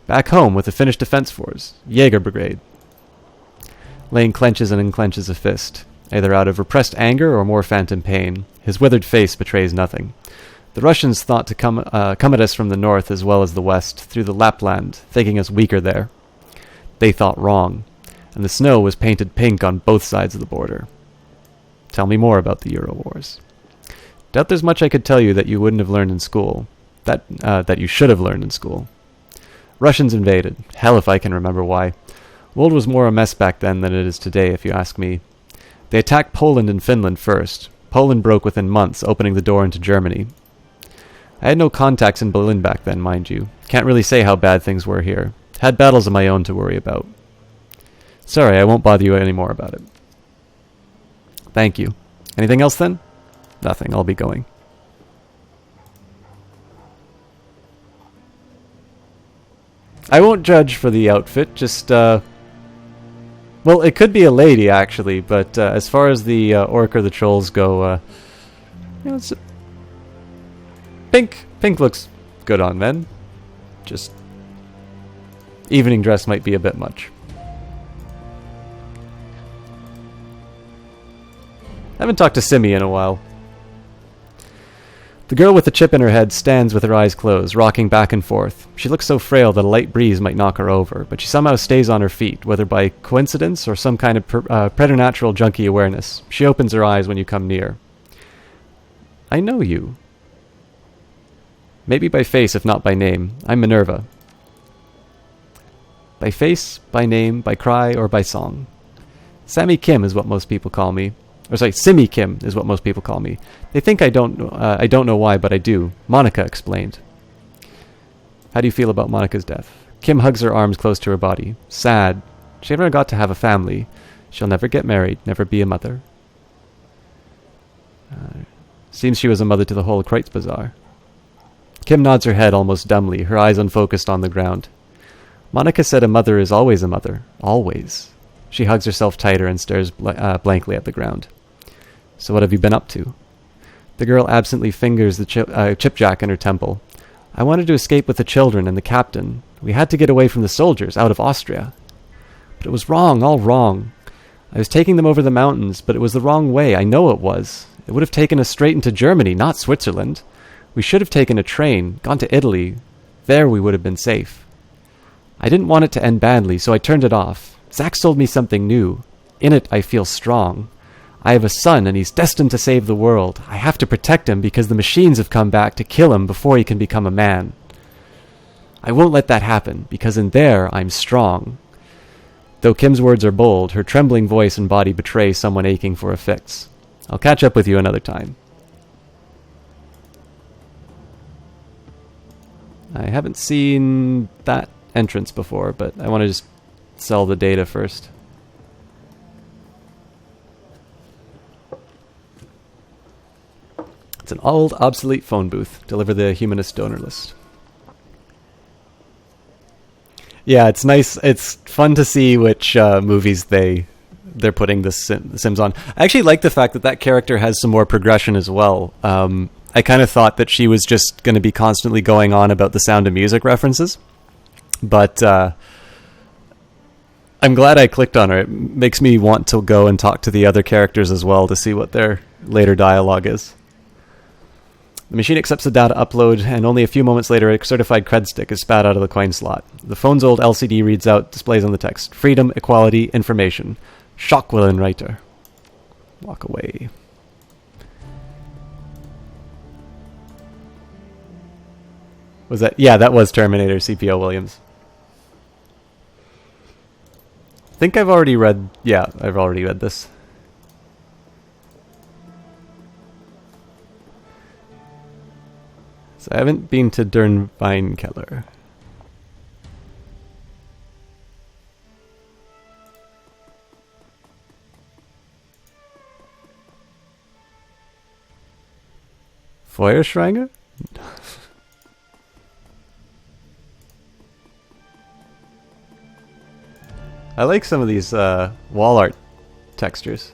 Back home with the Finnish Defense Force. Jaeger Brigade. Lane clenches and unclenches a fist, either out of repressed anger or more phantom pain. His withered face betrays nothing. The Russians thought to come at us from the north as well as the west, through the Lapland, thinking us weaker there. They thought wrong, and the snow was painted pink on both sides of the border. Tell me more about the Euro Wars. Doubt there's much I could tell you that you wouldn't have learned in school. That you should have learned in school. Russians invaded. Hell if I can remember why. World was more a mess back then than it is today, if you ask me. They attacked Poland and Finland first. Poland broke within months, opening the door into Germany. I had no contacts in Berlin back then, mind you. Can't really say how bad things were here. Had battles of my own to worry about. Sorry, I won't bother you any more about it. Thank you. Anything else then? Nothing, I'll be going. I won't judge for the outfit, just, well, it could be a lady, actually, but as far as the orc or the trolls go, it's Pink looks good on men. Just evening dress might be a bit much. I haven't talked to Simi in a while. The girl with the chip in her head stands with her eyes closed, rocking back and forth. She looks so frail that a light breeze might knock her over, but she somehow stays on her feet, whether by coincidence or some kind of preternatural junkie awareness. She opens her eyes when you come near. I know you. Maybe by face, if not by name. I'm Minerva. By face, by name, by cry, or by song. Sammy Kim is what most people call me. Or sorry, Simi Kim is what most people call me. They think I don't know why, but I do. Monica explained. How do you feel about Monica's death? Kim hugs her arms close to her body. Sad. She never got to have a family. She'll never get married, never be a mother. Seems she was a mother to the whole Kreutzbazaar. Kim nods her head almost dumbly, her eyes unfocused on the ground. Monica said a mother is always a mother. Always. She hugs herself tighter and stares blankly at the ground. So what have you been up to? The girl absently fingers the chipjack in her temple. I wanted to escape with the children and the captain. We had to get away from the soldiers, out of Austria. But it was wrong, all wrong. I was taking them over the mountains, but it was the wrong way. I know it was. It would have taken us straight into Germany, not Switzerland. We should have taken a train, gone to Italy. There we would have been safe. I didn't want it to end badly, so I turned it off. Zack sold me something new. In it, I feel strong. I have a son, and he's destined to save the world. I have to protect him because the machines have come back to kill him before he can become a man. I won't let that happen, because in there, I'm strong. Though Kim's words are bold, her trembling voice and body betray someone aching for a fix. I'll catch up with you another time. I haven't seen that entrance before, but I want to just sell the data first. It's an old, obsolete phone booth. Deliver the humanist donor list. Yeah, it's nice. It's fun to see which movies they're putting the Sims on. I actually like the fact that that character has some more progression as well. I kind of thought that she was just going to be constantly going on about the Sound of Music references, but I'm glad I clicked on her. It makes me want to go and talk to the other characters as well to see what their later dialogue is. The machine accepts the data upload, and only a few moments later a certified cred stick is spat out of the coin slot. The phone's old LCD reads out, displays on the text, freedom, equality, information. Schockwellenreiter. Walk away. Was that? Yeah, that was Terminator, CPO Williams. I think I've already read... Yeah, I've already read this. So I haven't been to Dernweinkeller. Feuerschreiner? I like some of these wall art textures.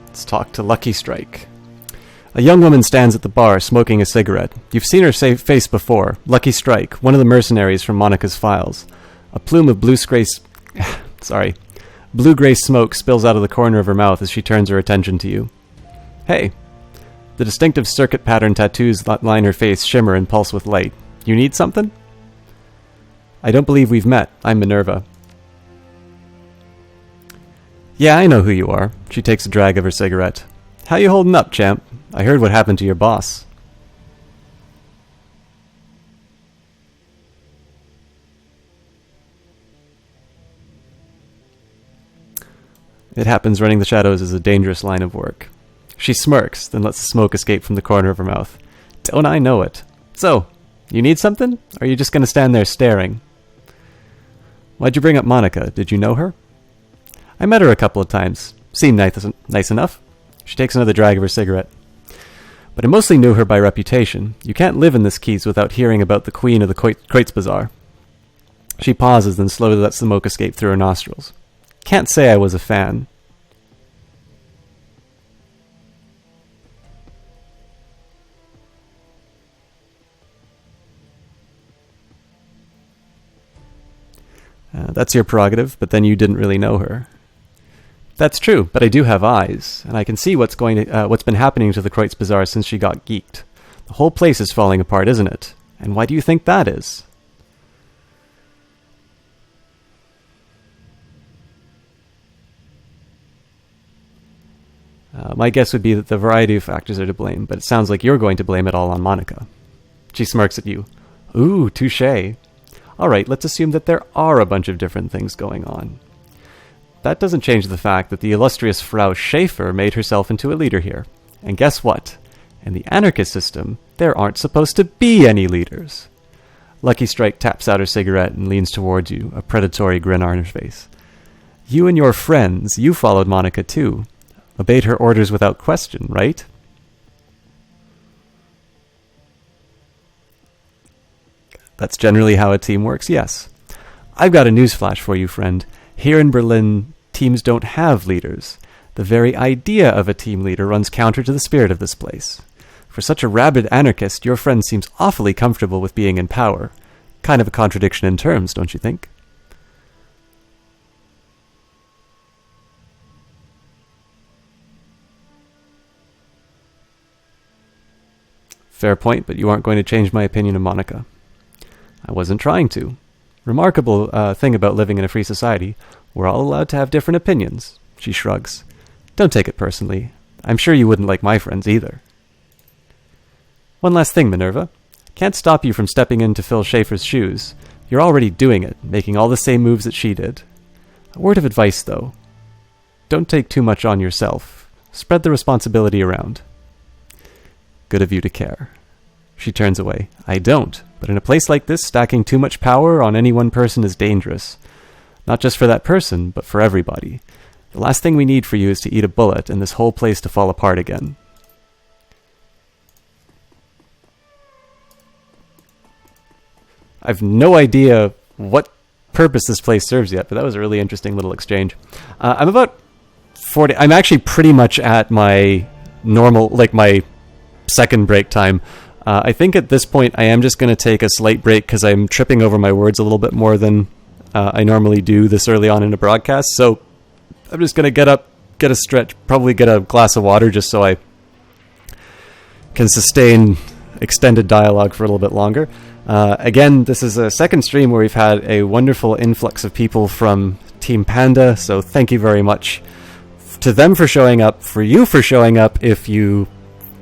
Let's talk to Lucky Strike. A young woman stands at the bar, smoking a cigarette. You've seen her face before. Lucky Strike, one of the mercenaries from Monica's files. A plume of blue-gray smoke spills out of the corner of her mouth as she turns her attention to you. Hey. The distinctive circuit pattern tattoos that line her face shimmer and pulse with light. You need something? I don't believe we've met. I'm Minerva. Yeah, I know who you are. She takes a drag of her cigarette. How you holding up, champ? I heard what happened to your boss. It happens running the shadows is a dangerous line of work. She smirks, then lets the smoke escape from the corner of her mouth. Don't I know it? So, you need something? Or are you just going to stand there staring? Why'd you bring up Monica? Did you know her? I met her a couple of times. Seemed nice enough. She takes another drag of her cigarette. But I mostly knew her by reputation. You can't live in this Keys without hearing about the queen of the Kreutzbazaar. She pauses, then slowly lets the smoke escape through her nostrils. Can't say I was a fan. That's your prerogative, but then you didn't really know her. That's true, but I do have eyes, and I can see what's been happening to the Kreutzbazaar since she got geeked. The whole place is falling apart, isn't it? And why do you think that is? My guess would be that the variety of factors are to blame, but it sounds like you're going to blame it all on Monica. She smirks at you. Ooh, touche. All right, let's assume that there are a bunch of different things going on. That doesn't change the fact that the illustrious Frau Schaefer made herself into a leader here. And guess what? In the anarchist system, there aren't supposed to be any leaders. Lucky Strike taps out her cigarette and leans towards you, a predatory grin on her face. You and your friends, you followed Monica too. Obeyed her orders without question, right? That's generally how a team works, yes. I've got a newsflash for you, friend. Here in Berlin, teams don't have leaders. The very idea of a team leader runs counter to the spirit of this place. For such a rabid anarchist, your friend seems awfully comfortable with being in power. Kind of a contradiction in terms, don't you think? Fair point, but you aren't going to change my opinion of Monica. I wasn't trying to. Remarkable thing about living in a free society, we're all allowed to have different opinions. She shrugs. Don't take it personally. I'm sure you wouldn't like my friends either. One last thing, Minerva. Can't stop you from stepping into Phil Schaefer's shoes. You're already doing it, making all the same moves that she did. A word of advice, though. Don't take too much on yourself. Spread the responsibility around. Good of you to care. She turns away. I don't, but in a place like this, stacking too much power on any one person is dangerous. Not just for that person, but for everybody. The last thing we need for you is to eat a bullet and this whole place to fall apart again. I've no idea what purpose this place serves yet, but that was a really interesting little exchange. I'm about 40... I'm actually pretty much at my normal, like my second break time. I think at this point I am just going to take a slight break because I'm tripping over my words a little bit more than I normally do this early on in a broadcast. So I'm just going to get up, get a stretch, probably get a glass of water just so I can sustain extended dialogue for a little bit longer. Again, this is a second stream where we've had a wonderful influx of people from Team Panda, so thank you very much to them for showing up, for you for showing up if you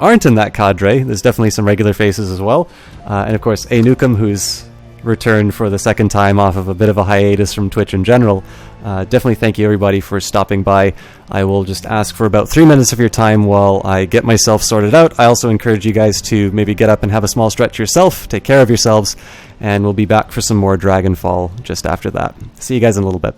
aren't in that cadre. There's definitely some regular faces as well. And of course, A. Nukem, who's returned for the second time off of a bit of a hiatus from Twitch in general. Definitely thank you everybody for stopping by. I will just ask for about 3 minutes of your time while I get myself sorted out. I also encourage you guys to maybe get up and have a small stretch yourself, take care of yourselves, and we'll be back for some more Dragonfall just after that. See you guys in a little bit.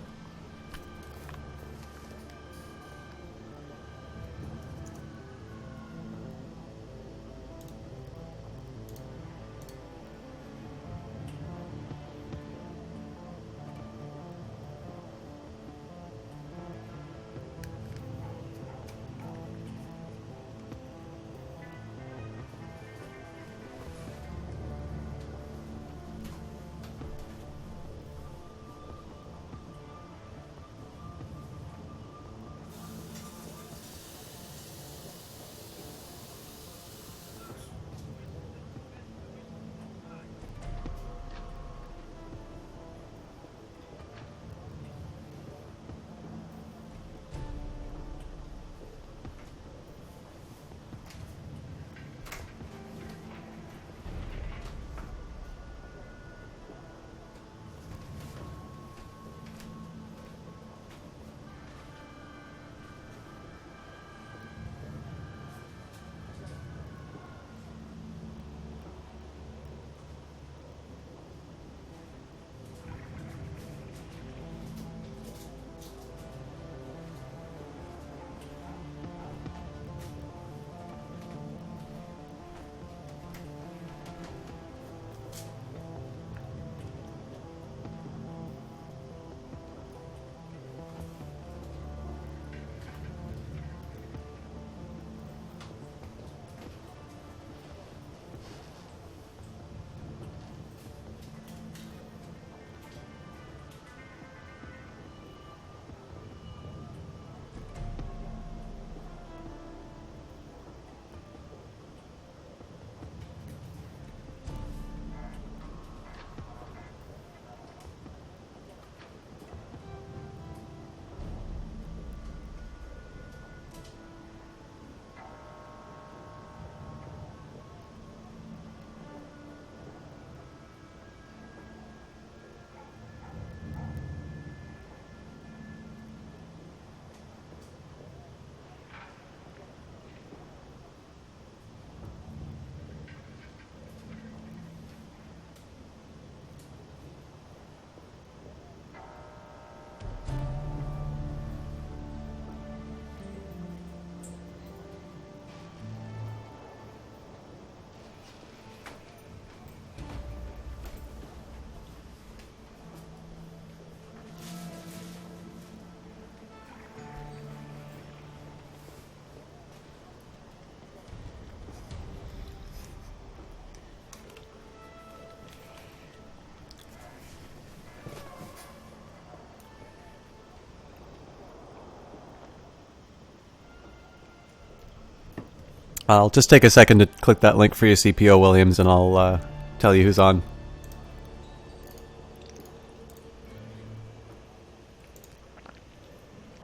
I'll just take a second to click that link for your CPO, Williams, and I'll tell you who's on.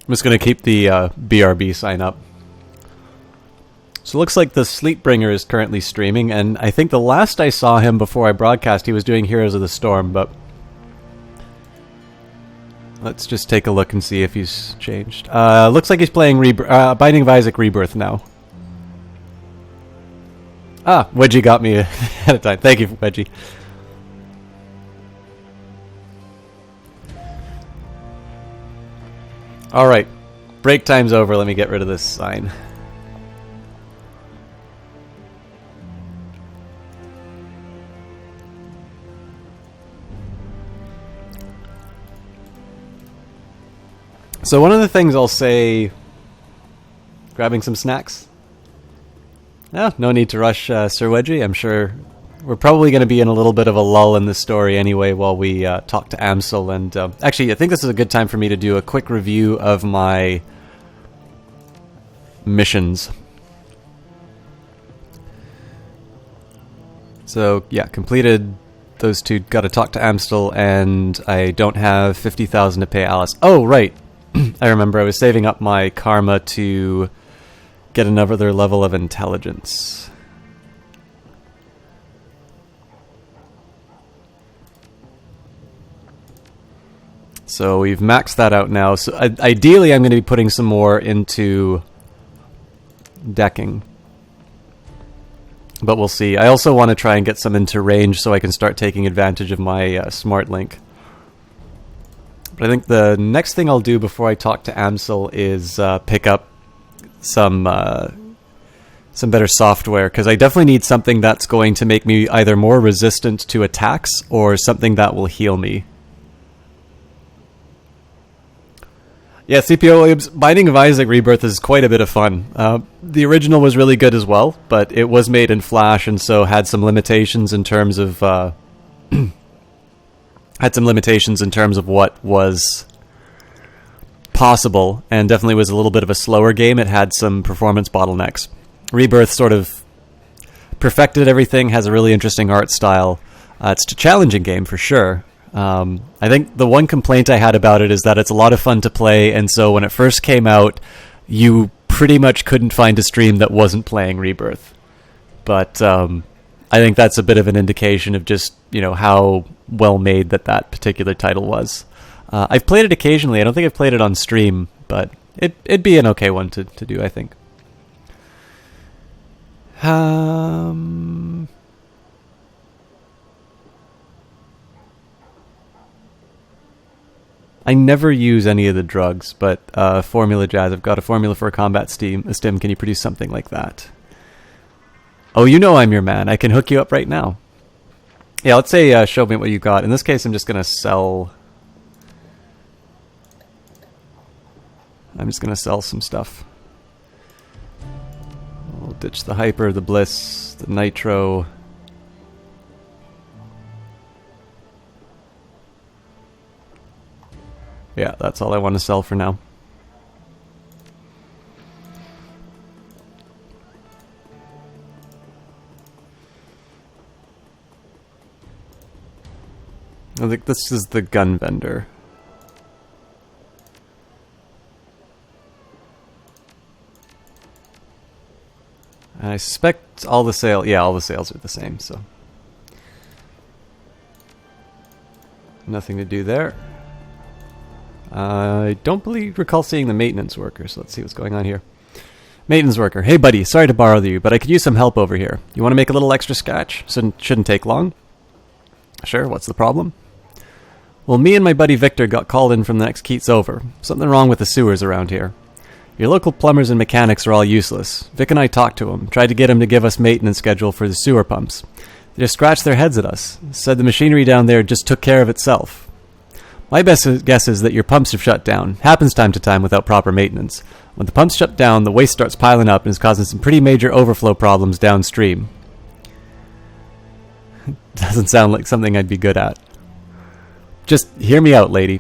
I'm just going to keep the BRB sign up. So it looks like the Sleepbringer is currently streaming, and I think the last I saw him before I broadcast, he was doing Heroes of the Storm, but let's just take a look and see if he's changed. Looks like he's playing Binding of Isaac Rebirth now. Ah, Wedgie got me ahead of time. Thank you, Wedgie. Alright, break time's over. Let me get rid of this sign. So one of the things I'll say... Grabbing some snacks? No need to rush, Sir Wedgie. I'm sure we're probably going to be in a little bit of a lull in this story anyway while we talk to Amsel. And actually, I think this is a good time for me to do a quick review of my missions. So, yeah, completed those two. Got to talk to Amsel, and I don't have 50,000 to pay Alice. Oh, right. I remember I was saving up my karma to get another level of intelligence. So we've maxed that out now. So ideally I'm going to be putting some more into decking. But we'll see. I also want to try and get some into range so I can start taking advantage of my Smart Link. But I think the next thing I'll do before I talk to Amsel is pick up some better software, because I definitely need something that's going to make me either more resistant to attacks or something that will heal me. Yeah, CPO Williams, Binding of Isaac Rebirth is quite a bit of fun. The original was really good as well, but it was made in Flash and so had some limitations in terms of what was possible, and definitely was a little bit of a slower game. It had some performance bottlenecks. Rebirth sort of perfected everything, has a really interesting art style. It's a challenging game for sure. I think the one complaint I had about it is that it's a lot of fun to play, and so when it first came out, you pretty much couldn't find a stream that wasn't playing Rebirth. But I think that's a bit of an indication of just, how well made that particular title was. I've played it occasionally. I don't think I've played it on stream, but it'd be an okay one to do, I think. I never use any of the drugs, but Formula Jazz, I've got a formula for a combat stim. Can you produce something like that? Oh, I'm your man. I can hook you up right now. Yeah, let's say show me what you got. In this case, I'm just going to sell... some stuff. We'll ditch the Hyper, the Bliss, the Nitro... Yeah, that's all I want to sell for now. I think this is the gun vendor. I suspect all the sales are the same, so. Nothing to do there. I don't recall seeing the maintenance worker, so let's see what's going on here. Maintenance worker. Hey buddy, sorry to bother you, but I could use some help over here. You want to make a little extra scratch? Shouldn't take long. Sure, what's the problem? Well, me and my buddy Victor got called in from the next Keats over. Something wrong with the sewers around here. Your local plumbers and mechanics are all useless. Vic and I talked to him, tried to get him to give us maintenance schedule for the sewer pumps. They just scratched their heads at us, said the machinery down there just took care of itself. My best guess is that your pumps have shut down. Happens time to time without proper maintenance. When the pumps shut down, the waste starts piling up and is causing some pretty major overflow problems downstream. Doesn't sound like something I'd be good at. Just hear me out, lady.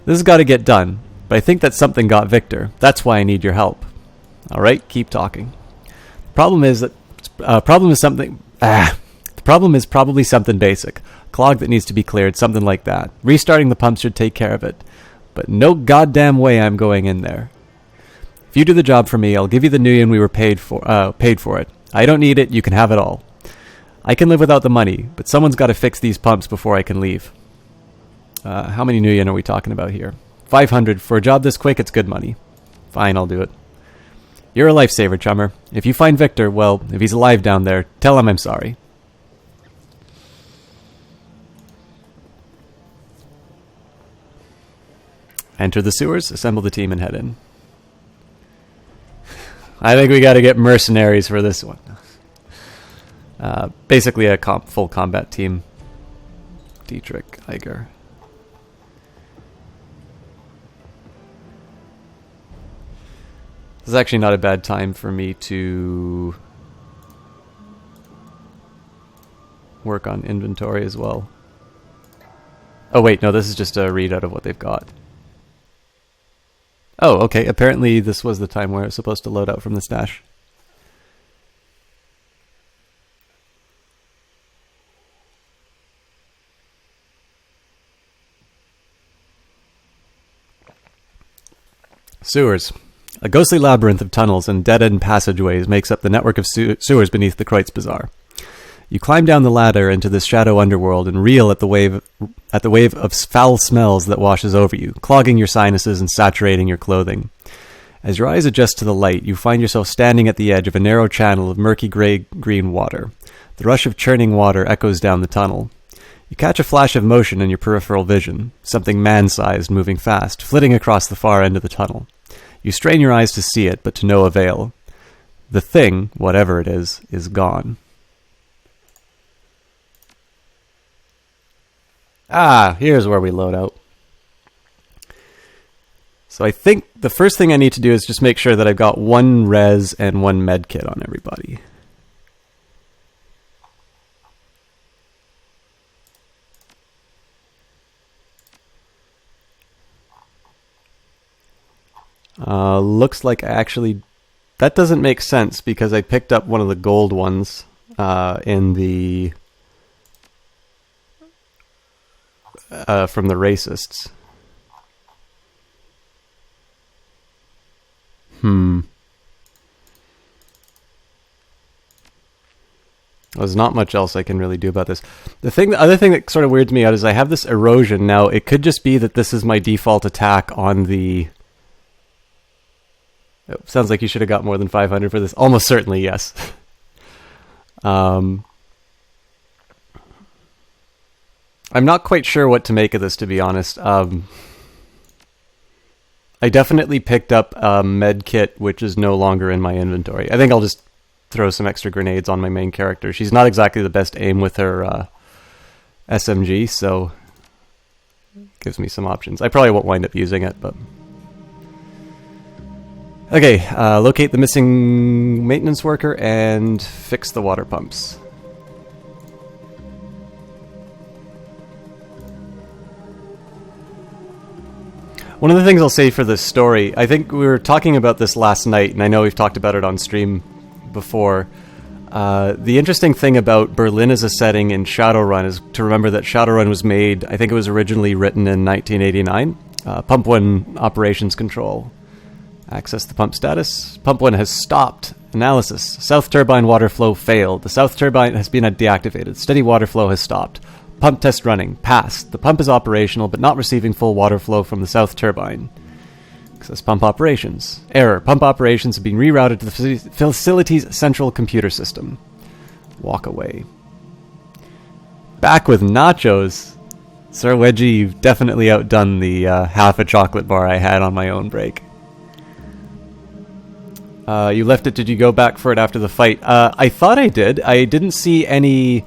This has got to get done, but I think that something got Victor. That's why I need your help. Alright, keep talking. The Problem is that problem is something. The problem is probably something basic. Clog that needs to be cleared, something like that. Restarting the pump should take care of it. But no goddamn way I'm going in there. If you do the job for me, I'll give you the Nuyen we were paid for it. I don't need it, you can have it all. I can live without the money, but someone's got to fix these pumps before I can leave. How many Nuyen are we talking about here? 500. For a job this quick, it's good money. Fine, I'll do it. You're a lifesaver, chummer. If you find Victor, well, if he's alive down there, tell him I'm sorry. Enter the sewers, assemble the team, and head in. I think we gotta get mercenaries for this one. Basically a full combat team. Dietrich, Eiger. This is actually not a bad time for me to work on inventory as well. Oh wait, no, this is just a readout of what they've got. Oh, okay, apparently this was the time where it's supposed to load out from the stash. Sewers. A ghostly labyrinth of tunnels and dead-end passageways makes up the network of sewers beneath the Kreuzbazaar. You climb down the ladder into this shadow underworld and reel at the wave of foul smells that washes over you, clogging your sinuses and saturating your clothing. As your eyes adjust to the light, you find yourself standing at the edge of a narrow channel of murky grey-green water. The rush of churning water echoes down the tunnel. You catch a flash of motion in your peripheral vision, something man-sized moving fast, flitting across the far end of the tunnel. You strain your eyes to see it, but to no avail. The thing, whatever it is gone. Ah, here's where we load out. So I think the first thing I need to do is just make sure that I've got one res and one med kit on everybody. Looks like I actually... That doesn't make sense because I picked up one of the gold ones in the... from the racists. There's not much else I can really do about this. The other thing that sort of weirds me out is I have this erosion. Now, it could just be that this is my default attack on the... It sounds like you should have got more than 500 for this. Almost certainly, yes. I'm not quite sure what to make of this, to be honest. I definitely picked up a med kit, which is no longer in my inventory. I think I'll just throw some extra grenades on my main character. She's not exactly the best aim with her SMG, so gives me some options. I probably won't wind up using it, but... Okay, locate the missing maintenance worker and fix the water pumps. One of the things I'll say for this story, I think we were talking about this last night, and I know we've talked about it on stream before. The interesting thing about Berlin as a setting in Shadowrun is to remember that Shadowrun was made, I think it was originally written in 1989. Pump 1 operations control. Access the pump status. Pump 1 has stopped. Analysis. South turbine water flow failed. The south turbine has been deactivated. Steady water flow has stopped. Pump test running. Passed. The pump is operational, but not receiving full water flow from the south turbine. Access pump operations. Error. Pump operations have been rerouted to the facility's central computer system. Walk away. Back with nachos. Sir Wedgie, you've definitely outdone the half a chocolate bar I had on my own break. You left it. Did you go back for it after the fight? I thought I did. I didn't see any